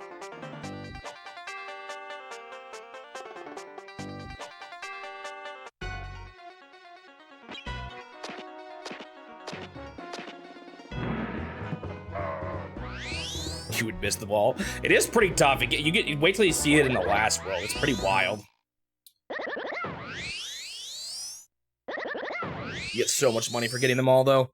You would miss the ball. It is pretty tough. You wait till you see it in the last row. It's pretty wild. You get so much money for getting them all, though.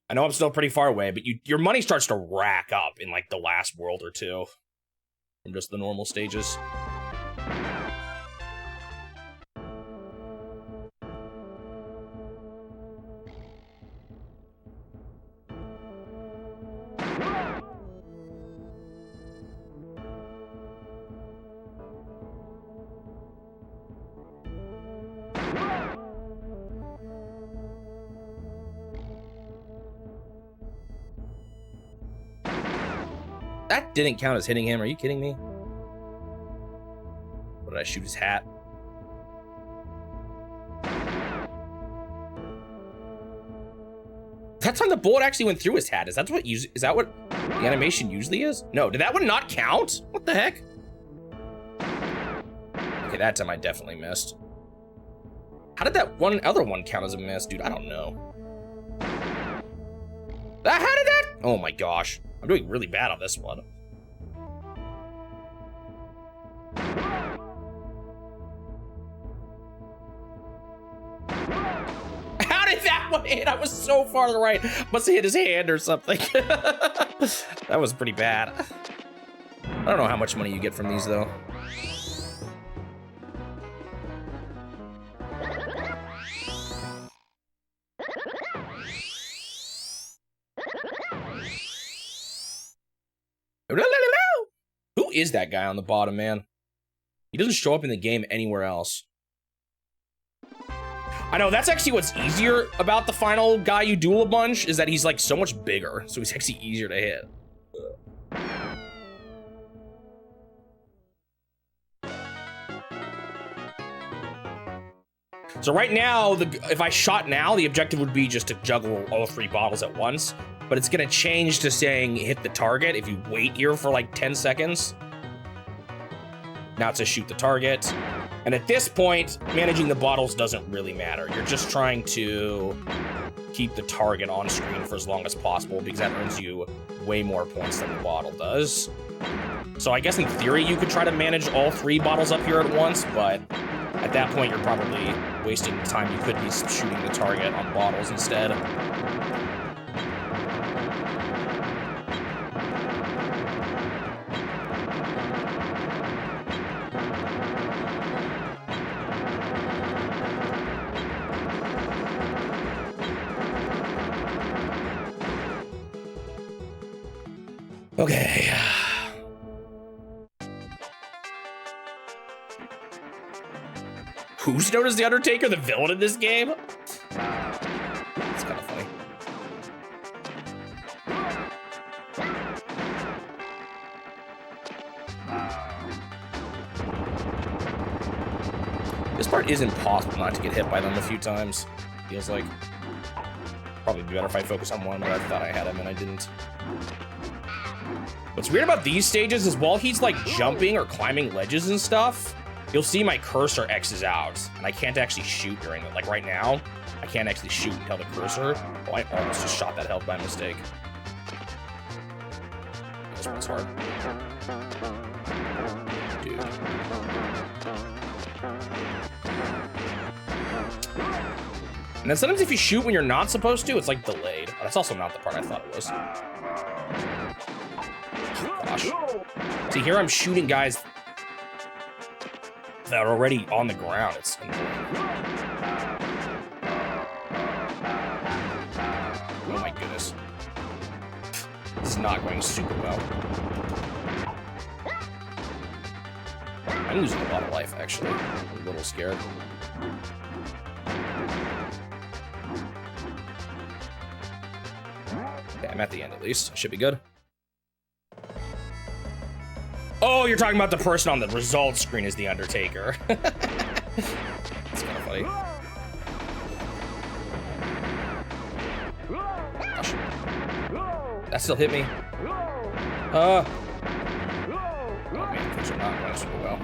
I know I'm still pretty far away, but your money starts to rack up in like the last world or two from just the normal stages. That didn't count as hitting him. Are you kidding me? What, did I shoot his hat? That time the bullet actually went through his hat. Is that what the animation usually is? No, did that one not count? What the heck? Okay, that time I definitely missed. How did that other one count as a miss? Dude, I don't know. How did that? Oh my gosh. I'm doing really bad on this one. How did that one hit? I was so far to the right. Must have hit his hand or something. That was pretty bad. I don't know how much money you get from these though. Who is that guy on the bottom, man? He doesn't show up in the game anywhere else. I know, that's actually what's easier about the final guy you duel a bunch, is that he's like so much bigger, so he's actually easier to hit. So right now, if I shot now, the objective would be just to juggle all 3 bottles at once, but it's gonna change to saying hit the target if you wait here for like 10 seconds. Now it says shoot the target. And at this point, managing the bottles doesn't really matter. You're just trying to keep the target on screen for as long as possible because that earns you way more points than the bottle does. So I guess in theory, you could try to manage all 3 bottles up here at once, but at that point, you're probably wasting time. You could be shooting the target on bottles instead. Okay. Who's known as the Undertaker, the villain in this game? It's kind of funny. This part is impossible not to get hit by them a few times. Feels like. Probably be better if I focus on one, but I thought I had him and I didn't. What's weird about these stages is while he's like jumping or climbing ledges and stuff, you'll see my cursor X's out, and I can't actually shoot during it. Like right now, I can't actually shoot until the cursor. Oh, I almost just shot that health by mistake. This one's hard. Dude. And then sometimes if you shoot when you're not supposed to, it's like delayed. But that's also not the part I thought it was. Gosh. See, here I'm shooting guys that are already on the ground. It's annoying. Oh my goodness. This is not going super well. I'm losing a lot of life, actually. I'm a little scared. Okay, I'm at the end at least. Should be good. Oh, you're talking about the person on the results screen is the Undertaker. It's kind of funny. Gosh. That still hit me. Oh man, things are not going super well.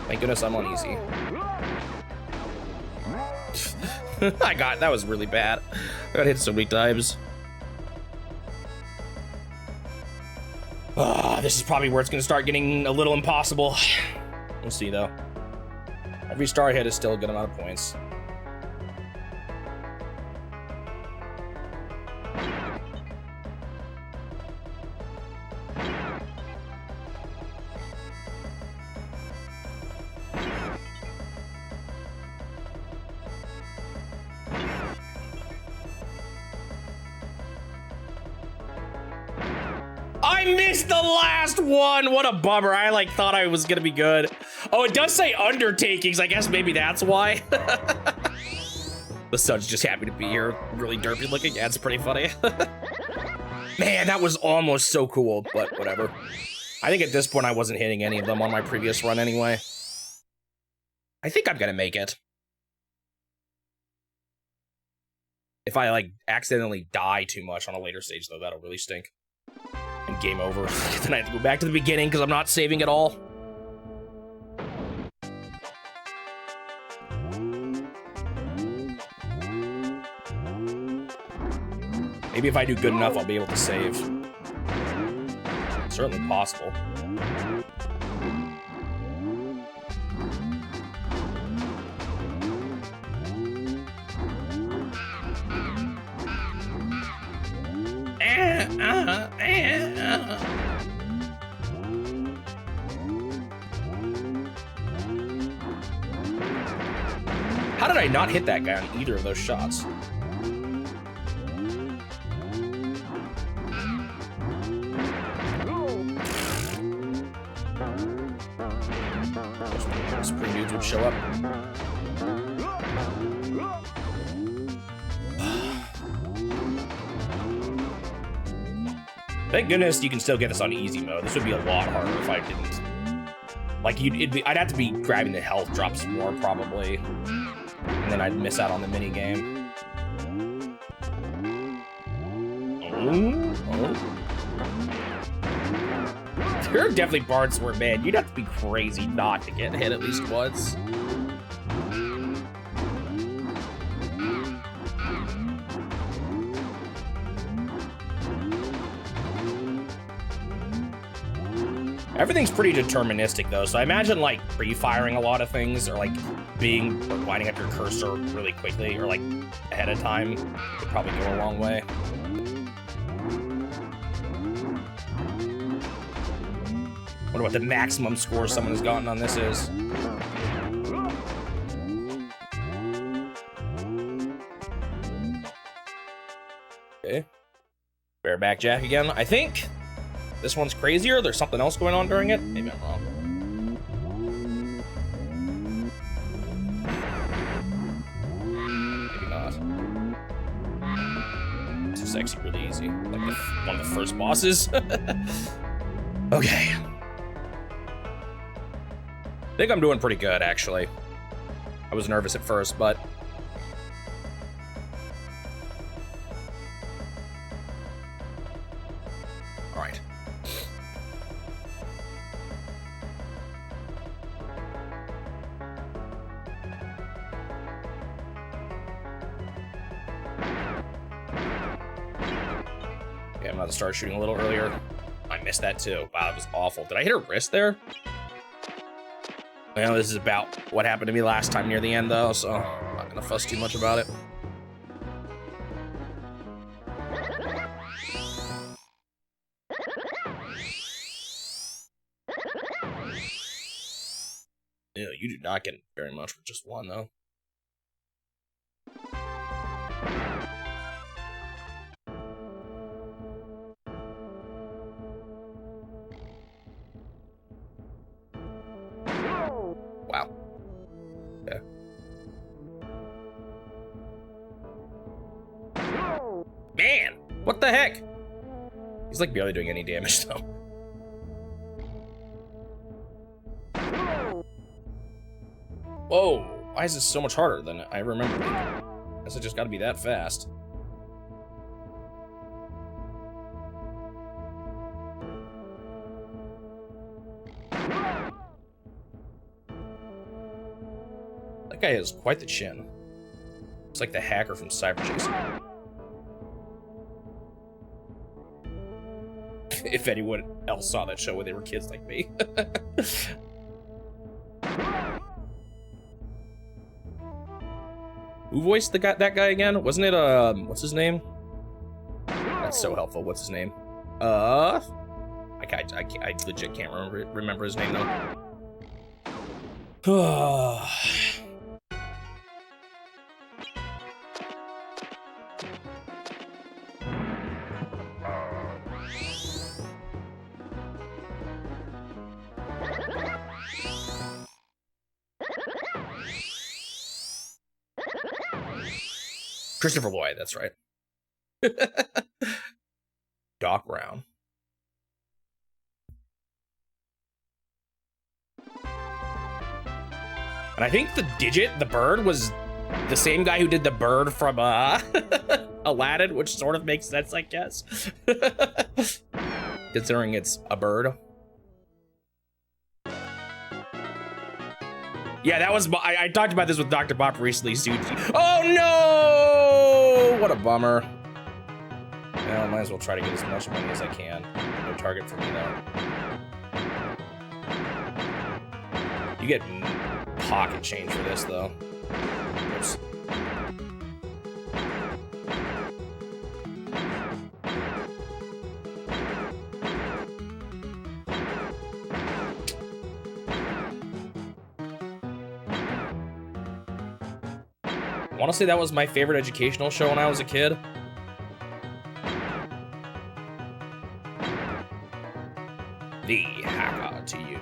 Thank goodness I'm on easy. That was really bad. I got hit so many times. This is probably where it's gonna start getting a little impossible. We'll see though. Every star hit is still a good amount of points. I missed the last one. What a bummer. I like thought I was gonna be good. Oh, it does say undertakings. I guess maybe that's why. The sun's just happy to be here. Really derpy looking. Yeah, it's pretty funny. Man, that was almost so cool, but whatever. I think at this point I wasn't hitting any of them on my previous run anyway. I think I'm gonna make it. If I like accidentally die too much on a later stage though, that'll really stink. And game over. Then I have to go back to the beginning because I'm not saving at all. Maybe if I do good enough, I'll be able to save. It's certainly possible. How did I not hit that guy on either of those shots? Spring dudes would show up. Thank goodness you can still get this on easy mode. This would be a lot harder if I didn't. Like, I'd have to be grabbing the health drops more, probably. And then I'd miss out on the mini game. There are definitely parts where, man, you'd have to be crazy not to get hit at least once. Everything's pretty deterministic, though, so I imagine, like, pre-firing a lot of things, or, like, lining up your cursor really quickly, or, like, ahead of time would probably go a long way. Wonder what the maximum score someone has gotten on this is. Okay. Bareback Jack again. I think this one's crazier. There's something else going on during it. Maybe I'm wrong. Maybe not. This is actually really easy. Like one of the first bosses. Okay. I think I'm doing pretty good, actually. I was nervous at first, but... Alright. Okay, I'm about to start shooting a little earlier. I missed that too. Wow, that was awful. Did I hit her wrist there? Well, this is about what happened to me last time near the end, though, so I'm not gonna fuss too much about it. Ew, you do not get very much for just one, though. Wow. Okay. Man, what the heck? He's like barely doing any damage though. Whoa, why is this so much harder than I remember? I guess I just gotta be that fast. That guy has quite the chin. It's like the hacker from Cyber Chase. If anyone else saw that show when they were kids like me. Who voiced that guy again? Wasn't it, what's his name? That's so helpful. What's his name? I legit can't remember his name, though. Christopher Lloyd, that's right. Doc Brown. And I think the Digit, the bird, was the same guy who did the bird from Aladdin, which sort of makes sense, I guess. considering it's a bird. Yeah, that was, I talked about this with Dr. Pop recently, Suji. Oh no! What a bummer. Well, I might as well try to get as much money as I can. No target for me though. You get pocket change for this though. Oops. I want to say that was my favorite educational show when I was a kid. The hacker to you.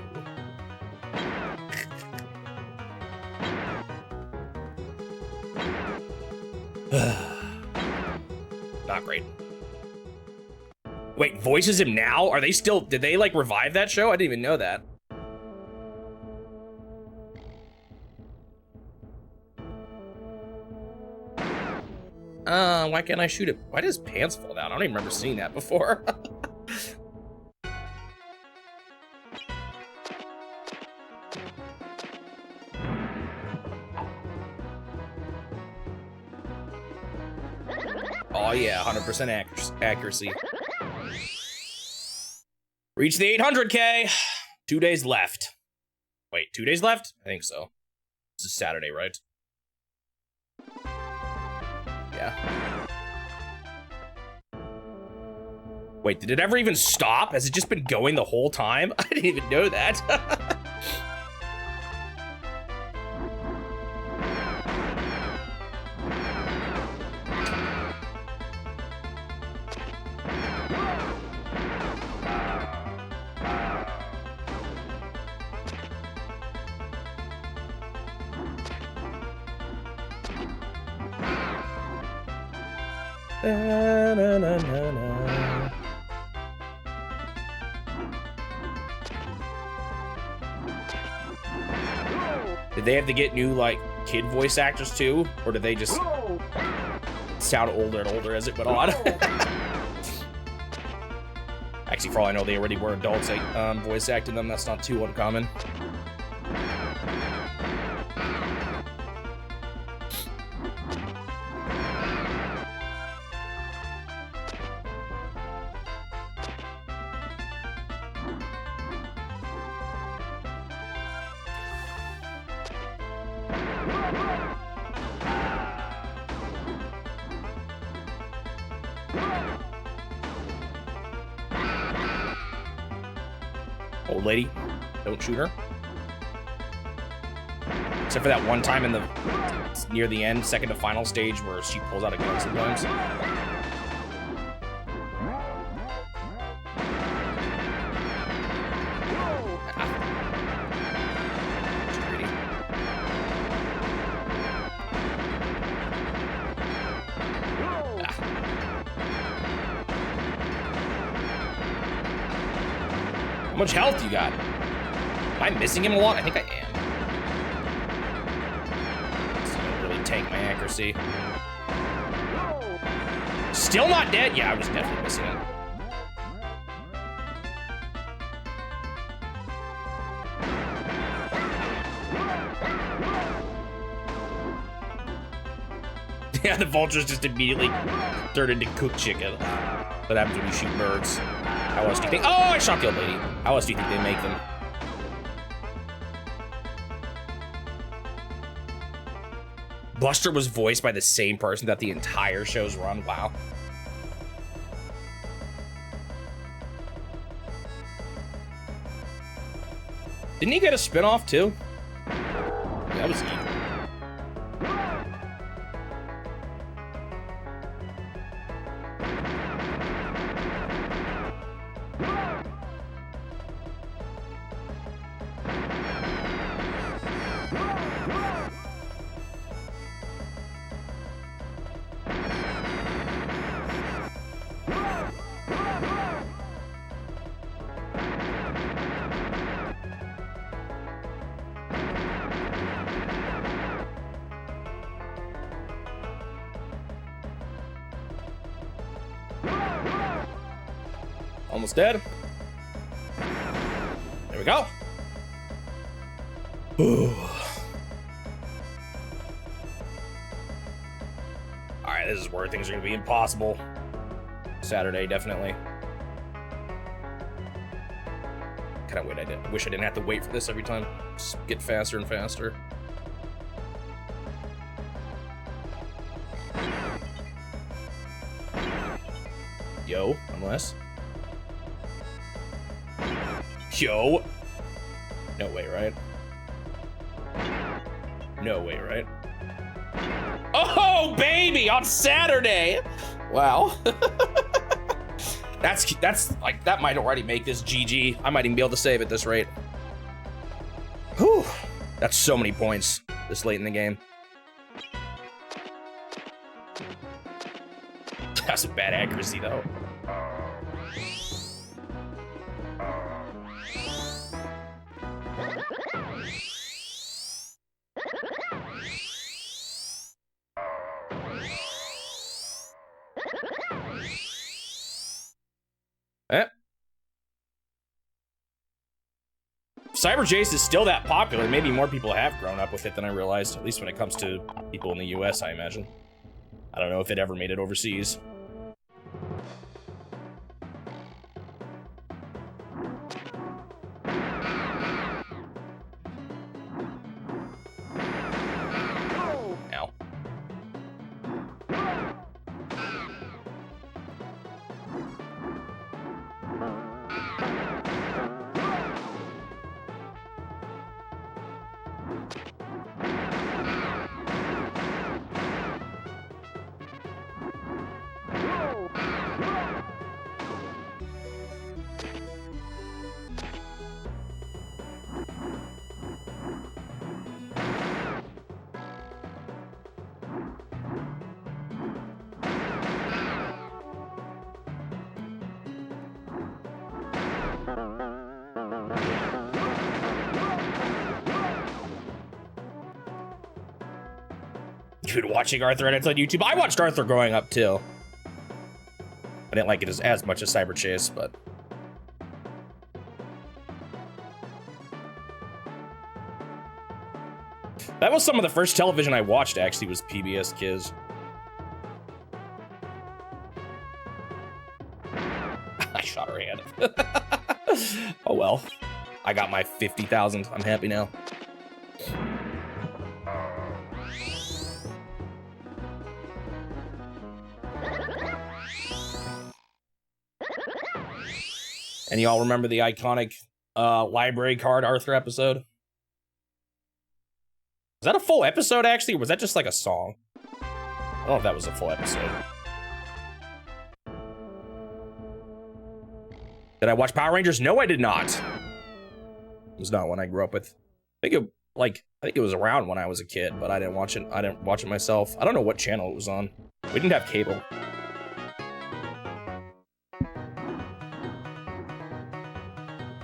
Not great. Wait, voices him now? Are they still, did they like revive that show? I didn't even know that. Why can't I shoot it? Why does his pants fall down? I don't even remember seeing that before. Oh yeah, 100% accuracy. Reach the 800K. 2 days left. Wait, 2 days left? I think so. This is Saturday, right? Yeah. Wait, did it ever even stop? Has it just been going the whole time? I didn't even know that. Na, na, na, na, na. Did they have to get new, like, kid voice actors too? Or did they just sound older and older as it went on? Actually, for all I know, they already were adults voice acting them. That's not too uncommon. Old lady, don't shoot her. Except for that one time in the near the end, second to final stage, where she pulls out a gun sometimes. Too greedy. How much health you got? Am I missing him a lot? I think I am. This doesn't really tank my accuracy. Still not dead? Yeah, I was definitely missing him. Yeah, the vultures just immediately turn into cooked chicken. That happens when you shoot birds. How else do you think? Oh, I shot the old lady. How else do you think they make them? Buster was voiced by the same person that the entire show's run. Wow. Didn't he get a spinoff too? That was evil. Almost dead. we go. Ooh. All right, this is where things are gonna be impossible. Saturday, definitely. Kind of wait. I wish I didn't have to wait for this every time. Just get faster and faster. Yo, unless. Yo. No way, right? No way, right? Oh, baby, on Saturday. Wow. That's like, that might already make this GG. I might even be able to save at this rate. Whew. That's so many points this late in the game. That's some bad accuracy, though. Eh. Cyber Chase is still that popular. Maybe more people have grown up with it than I realized, at least when it comes to people in the US, I imagine. I don't know if it ever made it overseas. Ow. You've been watching Arthur edits on YouTube? I watched Arthur growing up, too. I didn't like it as much as Cyber Chase, but... That was some of the first television I watched, actually, was PBS Kids. I shot her hand. Oh, well. I got my 50,000. I'm happy now. And y'all remember the iconic library card Arthur episode? Was that a full episode, actually, or was that just like a song? I don't know if that was a full episode. Did I watch Power Rangers? No, I did not. It was not one I grew up with. I think it was around when I was a kid, but I didn't watch it. I didn't watch it myself. I don't know what channel it was on. We didn't have cable.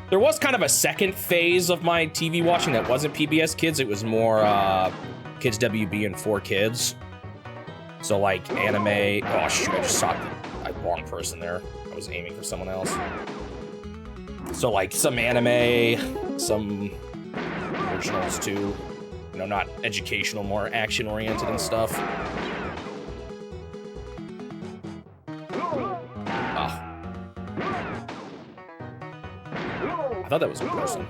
There was kind of a second phase of my TV watching that wasn't PBS Kids. It was more Kids WB and 4Kids. So like anime. Oh shoot, I just saw the wrong person there. I was aiming for someone else. So like some anime, some originals too. You know, not educational, more action oriented and stuff. I thought that was a person.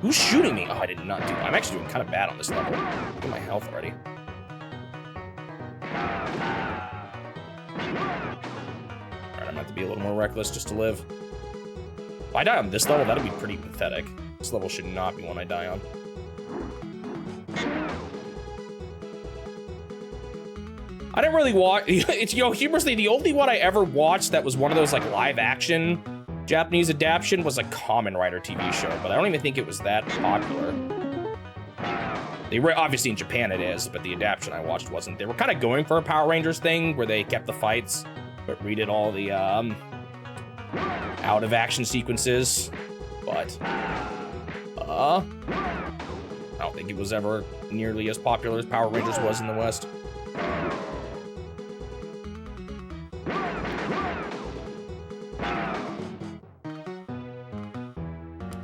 Who's shooting me? Oh, I did not do that. I'm actually doing kind of bad on this level. Look at my health already. Alright, I'm gonna have to be a little more reckless just to live. If I die on this level, that'd be pretty pathetic. This level should not be one I die on. I didn't really watch... It's, you know, humorously, the only one I ever watched that was one of those, like, live action Japanese adaptation was a Kamen Rider TV show, but I don't even think it was that popular. They were obviously in Japan it is, but the adaptation I watched wasn't. They were kind of going for a Power Rangers thing where they kept the fights, but redid all the out of action sequences. But I don't think it was ever nearly as popular as Power Rangers was in the West.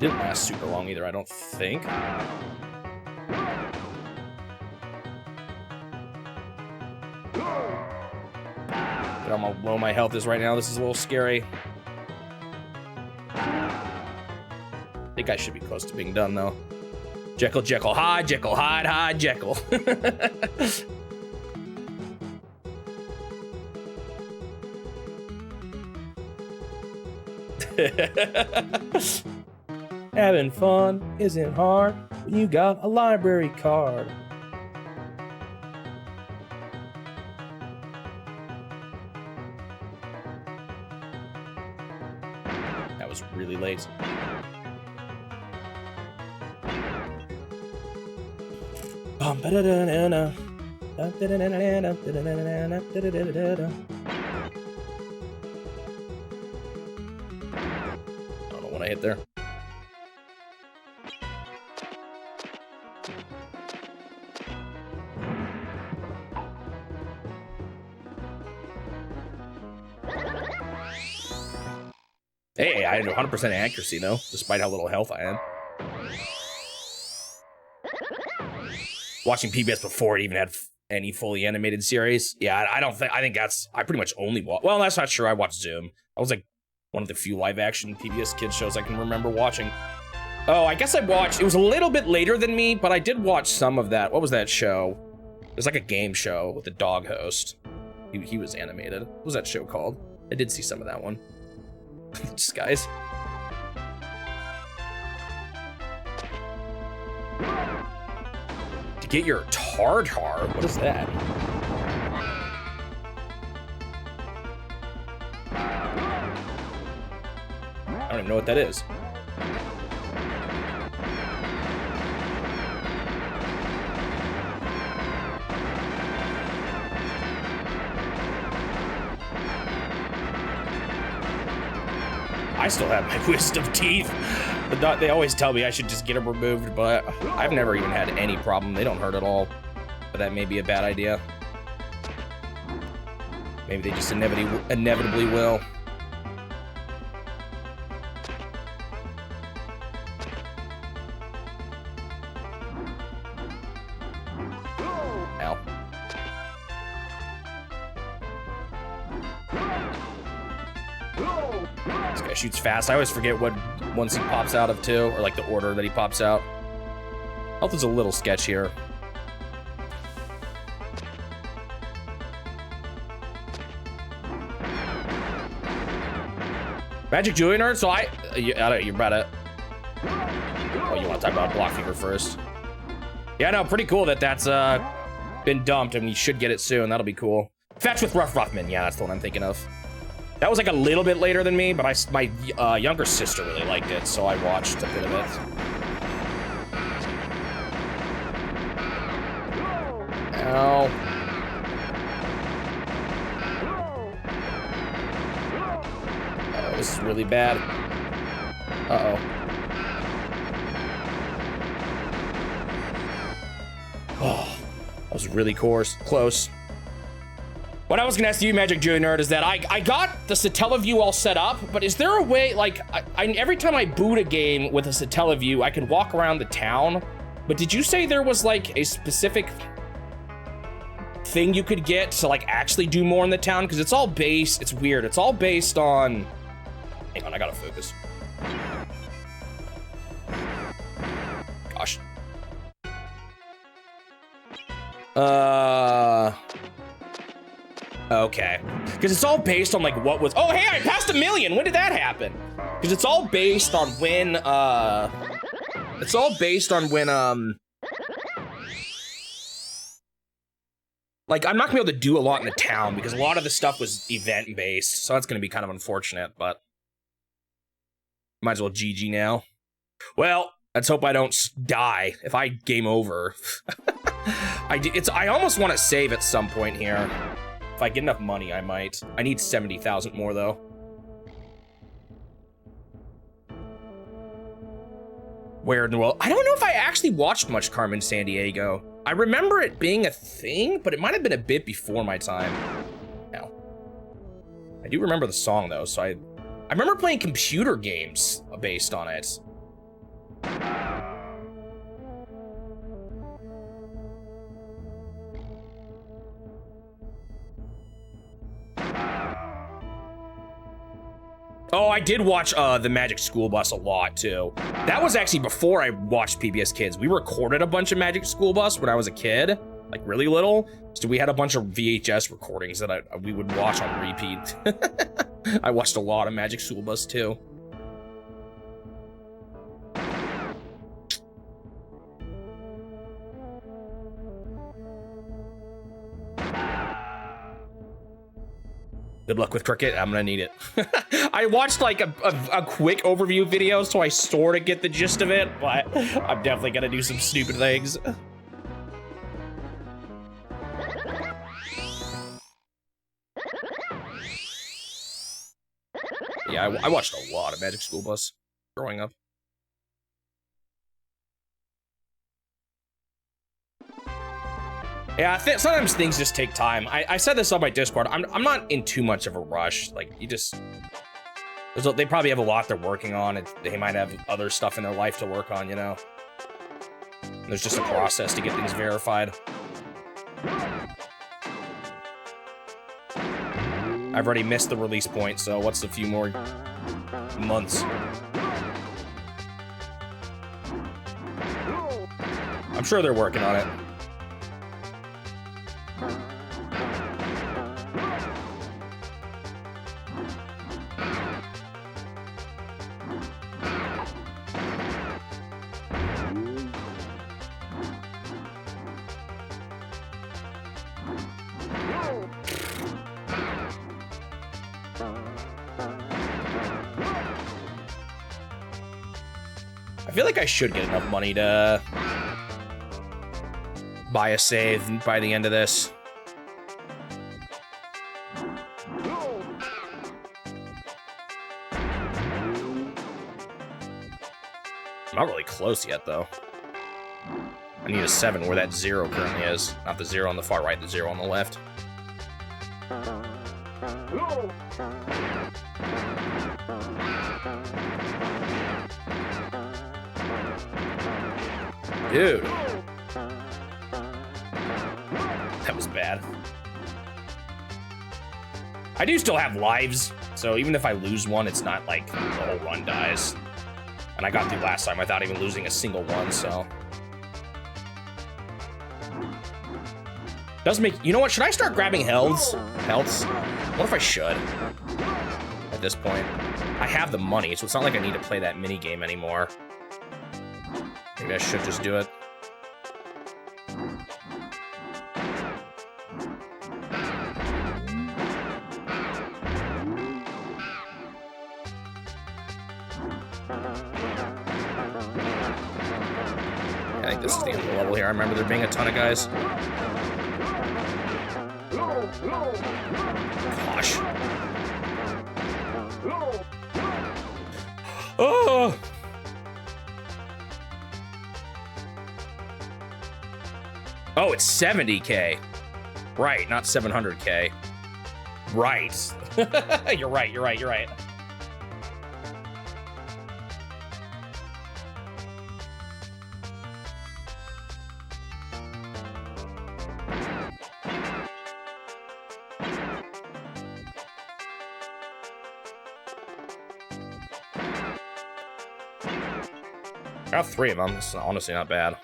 Didn't last super long either, I don't think. Get how low my health is right now. This is a little scary. I think I should be close to being done, though. Jekyll, Jekyll, hide, Jekyll, hide, hide, Jekyll. Having fun isn't hard when you got a library card. That was really late. I don't know when I hit there. Hey, I had 100% accuracy though, despite how little health I had. Watching PBS before it even had any fully animated series. Yeah, I think that's, I pretty much only watch, well, that's not true, I watched Zoom. That was like one of the few live action PBS kids shows I can remember watching. Oh, I guess I watched, it was a little bit later than me, but I did watch some of that. What was that show? It was like a game show with a dog host. He was animated. What was that show called? I did see some of that one. Just guys. To get your tartar? What is that? I don't even know what that is. I still have my wisdom teeth. They always tell me I should just get them removed, but I've never even had any problem. They don't hurt at all. But that may be a bad idea. Maybe they just inevitably will. Ow. This guy shoots fast. I always forget what ones he pops out of too, or like the order that he pops out. Health is a little sketch here. Magic Julie nerd. So you're about it. Oh, you want to talk about Block Fever first? Yeah, no, pretty cool that that's been dumped, and we should get it soon. That'll be cool. Fetch with Rough Ruffman. Yeah, that's the one I'm thinking of. That was like a little bit later than me, but my younger sister really liked it, so I watched a bit of it. Ow. Oh, this is really bad. Uh-oh. Oh, that was really close. What I was gonna ask you, Magic Julie Nerd, is that I got the Satellaview all set up, but is there a way, like, every time I boot a game with a Satellaview, I can walk around the town, but did you say there was, like, a specific thing you could get to, like, actually do more in the town? Because it's all based, it's weird, it's all based on... Hang on, I gotta focus. Gosh. Okay. Because it's all based on, like, what was... Oh, hey, I passed 1 million! When did that happen? Because it's all based on when, It's all based on when, Like, I'm not gonna be able to do a lot in the town, because a lot of the stuff was event-based, so that's gonna be kind of unfortunate, but... Might as well GG now. Well, let's hope I don't die. If I game over... I almost want to save at some point here. If I get enough money, I might. I need 70,000 more, though. Where in the world? I don't know if I actually watched much Carmen Sandiego. I remember it being a thing, but it might have been a bit before my time. Now, I do remember the song, though, so I remember playing computer games based on it. Oh, I did watch the Magic School Bus a lot too. That was actually before I watched PBS Kids. We recorded a bunch of Magic School Bus when I was a kid, like really little. So we had a bunch of VHS recordings that we would watch on repeat. I watched a lot of Magic School Bus too. Good luck with cricket. I'm gonna need it. I watched like a quick overview video, so I sort of get the gist of it, but I'm definitely gonna do some stupid things. Yeah, I watched a lot of Magic School Bus growing up. Yeah, sometimes things just take time. I said this on my Discord. I'm not in too much of a rush. Like, they probably have a lot they're working on. They might have other stuff in their life to work on, you know? There's just a process to get things verified. I've already missed the release point, so what's a few more months? I'm sure they're working on it. I feel like I should get enough money to buy a save by the end of this. I'm not really close yet, though. I need a 7 where that 0 currently is. Not the 0 on the far right, the 0 on the left. Dude. That was bad. I do still have lives, so even if I lose one, it's not like the whole run dies. And I got through last time without even losing a single one, so. Does make, you know what, should I start grabbing healths? What if I should? At this point. I have the money, so it's not like I need to play that mini game anymore. Maybe I should just do it. I think this is the end of the level here. I remember there being a ton of guys. Gosh. Oh! Oh, it's 70K. Right, not 700K. Right. You're right. I got 3 of them. It's honestly not bad.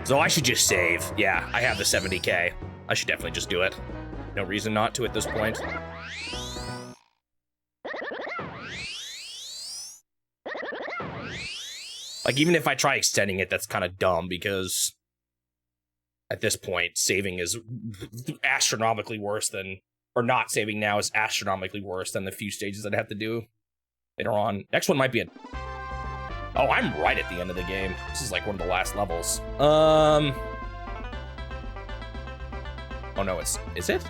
So I should just save. Yeah, I have the 70K. I should definitely just do it. No reason not to at this point. Like, even if I try extending it, that's kind of dumb because at this point, saving is astronomically worse than, or not saving now is astronomically worse than the few stages I'd have to do later on. Next one might be a... Oh, I'm right at the end of the game. This is like one of the last levels. Oh no, is it?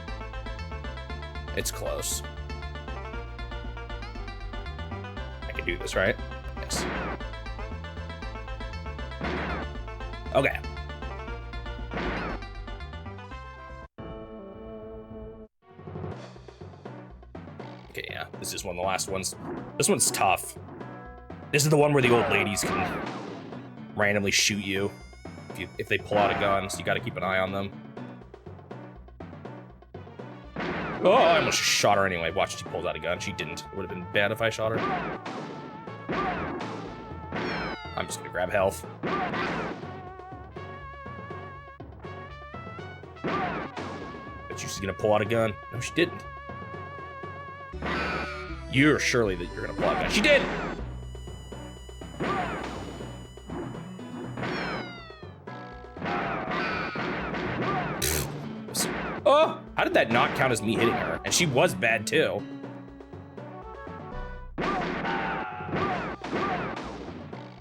It's close. I can do this, right? Yes. Okay. Okay, yeah, this is one of the last ones. This one's tough. This is the one where the old ladies can randomly shoot you if they pull out a gun, so you gotta keep an eye on them. Oh, I almost shot her anyway. Watch, she pulls out a gun. She didn't. It would have been bad if I shot her. I'm just gonna grab health. But she's gonna pull out a gun. No, she didn't. You're surely that you're gonna pull out a gun. She did! Oh! How did that not count as me hitting her? And she was bad too.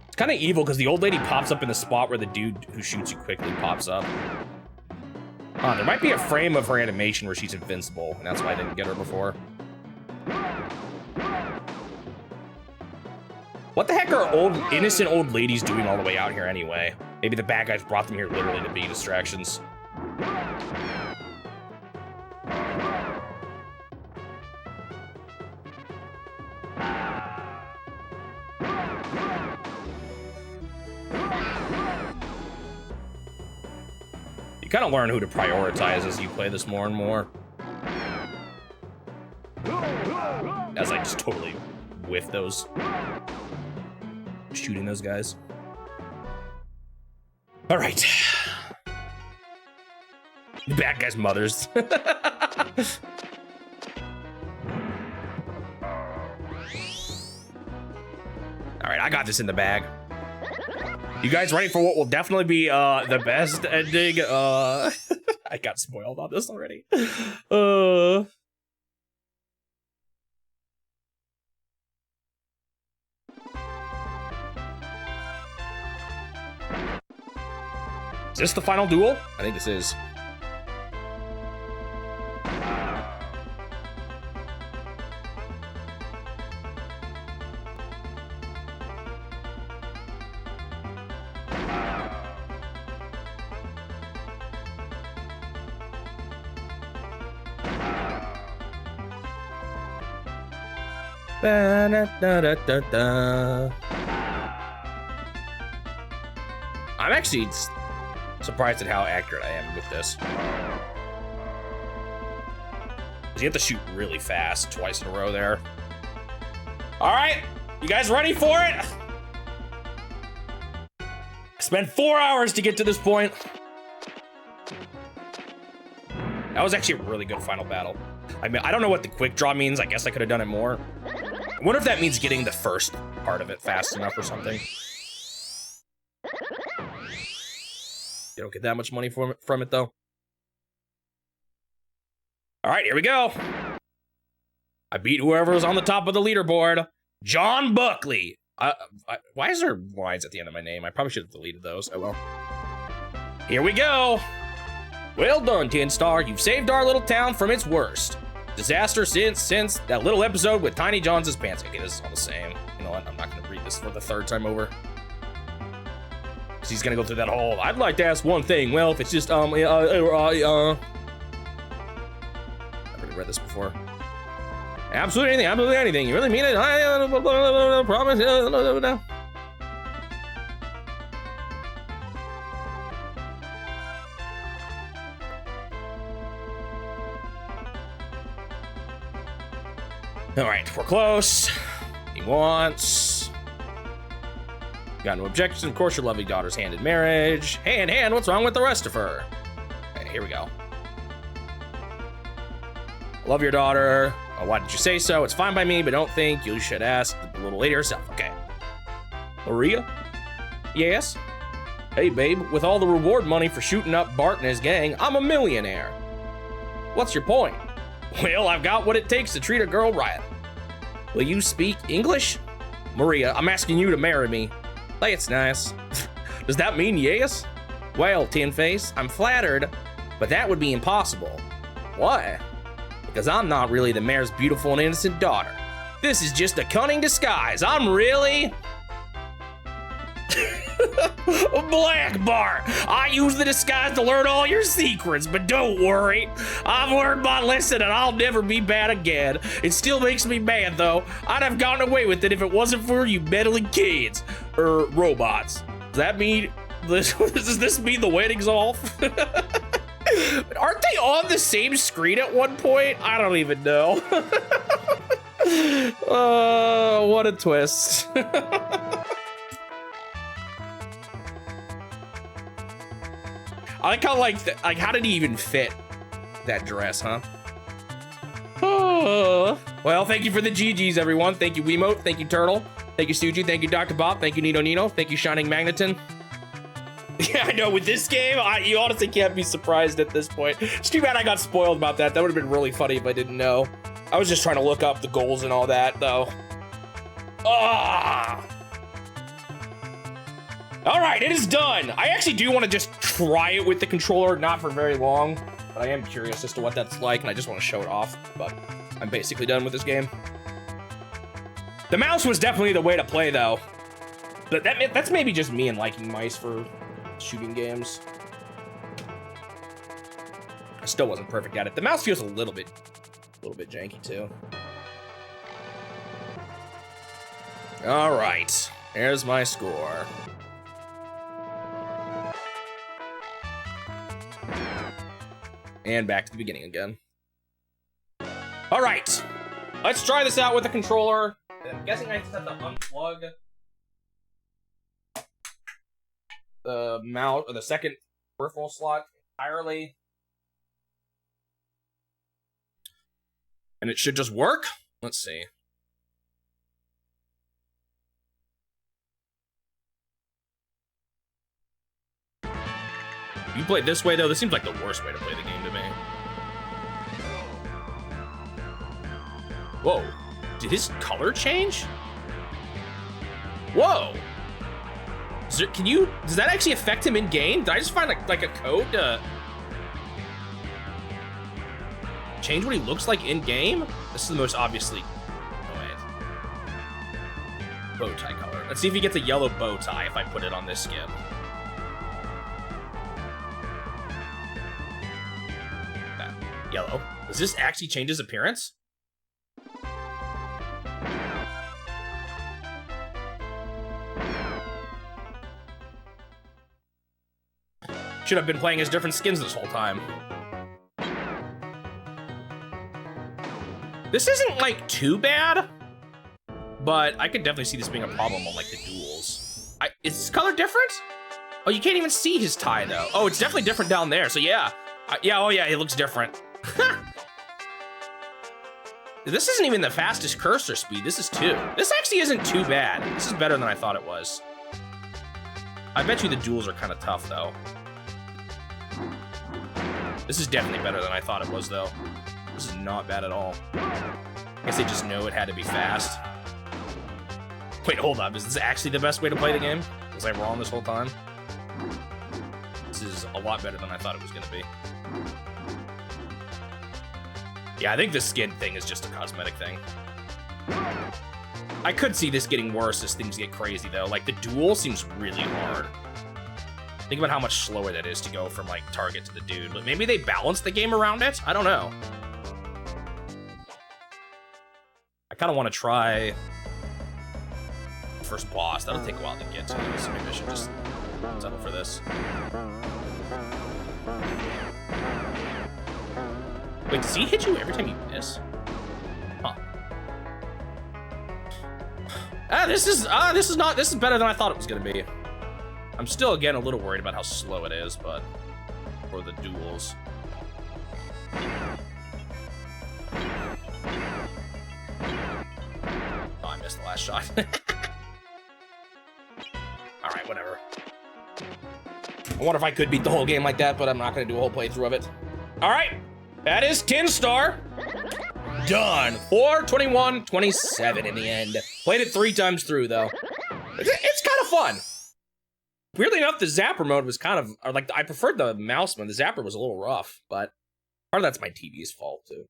It's kind of evil because the old lady pops up in the spot where the dude who shoots you quickly pops up. There might be a frame of her animation where she's invincible, and that's why I didn't get her before. What the heck are innocent old ladies doing all the way out here anyway? Maybe the bad guys brought them here literally to be distractions. You kind of learn who to prioritize as you play this more and more. As I just totally whiff those. Shooting those guys. All right. The bad guys' mothers. All right, I got this in the bag. You guys ready for what will definitely be the best ending? I got spoiled on this already. Is this the final duel? I think this is. I'm actually surprised at how accurate I am with this. You have to shoot really fast twice in a row there. All right, you guys ready for it? I spent 4 hours to get to this point. That was actually a really good final battle. I mean, I don't know what the quick draw means. I guess I could have done it more. I wonder if that means getting the first part of it fast enough or something. You don't get that much money from it, though. All right, here we go. I beat whoever was on the top of the leaderboard. John Buckley. Why is there lines at the end of my name? I probably should have deleted those. Oh, well. Here we go. Well done, 10-star. You've saved our little town from its worst disaster since that little episode with Tiny John's pants. Okay, this is all the same. You know what? I'm not going to read this for the third time over. He's gonna go through that whole, I'd like to ask one thing. Well, if it's just, I've already read this before. Absolutely anything. You really mean it? I promise. No. All right, we're close. He wants. Got no objections. Of course, your lovely daughter's hand in marriage. Hand, what's wrong with the rest of her? Okay, here we go. Love your daughter. Oh, why didn't you say so? It's fine by me, but don't think you should ask the little lady herself. Okay. Maria? Yes? Hey, babe, with all the reward money for shooting up Bart and his gang, I'm a millionaire. What's your point? Well, I've got what it takes to treat a girl right. Will you speak English? Maria, I'm asking you to marry me. That's nice. Does that mean yes? Well, Tin Face, I'm flattered, but that would be impossible. Why? Because I'm not really the mayor's beautiful and innocent daughter. This is just a cunning disguise. I'm really... Black Bart. I use the disguise to learn all your secrets, but don't worry. I've learned my lesson and I'll never be bad again. It still makes me mad, though. I'd have gotten away with it if it wasn't for you meddling kids. Robots. Does that mean... Does this mean the wedding's off? Aren't they on the same screen at one point? I don't even know. Oh, what a twist. I like how, like, how did he even fit that dress, huh? Oh. Well, thank you for the GGs, everyone. Thank you, Wiimote. Thank you, Turtle. Thank you, Suji. Thank you, Dr. Bob. Thank you, Nino. Thank you, Shining Magneton. Yeah, I know. With this game, you honestly can't be surprised at this point. It's too bad I got spoiled about that. That would have been really funny if I didn't know. I was just trying to look up the goals and all that, though. Ah! All right, it is done. I actually do want to just try it with the controller, not for very long, but I am curious as to what that's like, and I just want to show it off, but I'm basically done with this game. The mouse was definitely the way to play, though. But that's maybe just me and liking mice for shooting games. I still wasn't perfect at it. The mouse feels a little bit janky, too. All right, here's my score. And back to the beginning again. All right, let's try this out with the controller. I'm guessing I just have to unplug the mouse or the second peripheral slot entirely. And it should just work. Let's see. You play it this way, though, this seems like the worst way to play the game to me. Whoa. Did his color change? Whoa. Does that actually affect him in game? Did I just find like a code to change what he looks like in game? This is the most obviously, oh wait, bow tie color. Let's see if he gets a yellow bow tie if I put it on this skin. Okay. Yellow. Does this actually change his appearance? Should have been playing as different skins this whole time. This isn't, like, too bad, but I could definitely see this being a problem on, like, the duels. Is this color different? Oh, you can't even see his tie, though. Oh, it's definitely different down there, so yeah. Oh yeah, it looks different. This isn't even the fastest cursor speed. This is 2. This actually isn't too bad. This is better than I thought it was. I bet you the duels are kind of tough, though. This is definitely better than I thought it was, though. This is not bad at all. I guess they just know it had to be fast. Wait, hold up. Is this actually the best way to play the game? Was I wrong this whole time? This is a lot better than I thought it was going to be. Yeah, I think the skin thing is just a cosmetic thing. I could see this getting worse as things get crazy, though. Like, the duel seems really hard. Think about how much slower that is to go from, like, target to the dude. But maybe they balance the game around it? I don't know. I kind of want to try first boss. That'll take a while to get to, so maybe I should just settle for this. Wait, does he hit you every time you miss? Huh. This is better than I thought it was gonna be. I'm still, again, a little worried about how slow it is, but for the duels. Oh, I missed the last shot. Alright, whatever. I wonder if I could beat the whole game like that, but I'm not gonna do a whole playthrough of it. Alright, that is 10 star. Done. 4/21/27 in the end. Played it 3 times through, though. It's kind of fun. Weirdly enough, the zapper mode was kind of, or like, I preferred the mouse mode. The zapper was a little rough, but part of that's my TV's fault, too.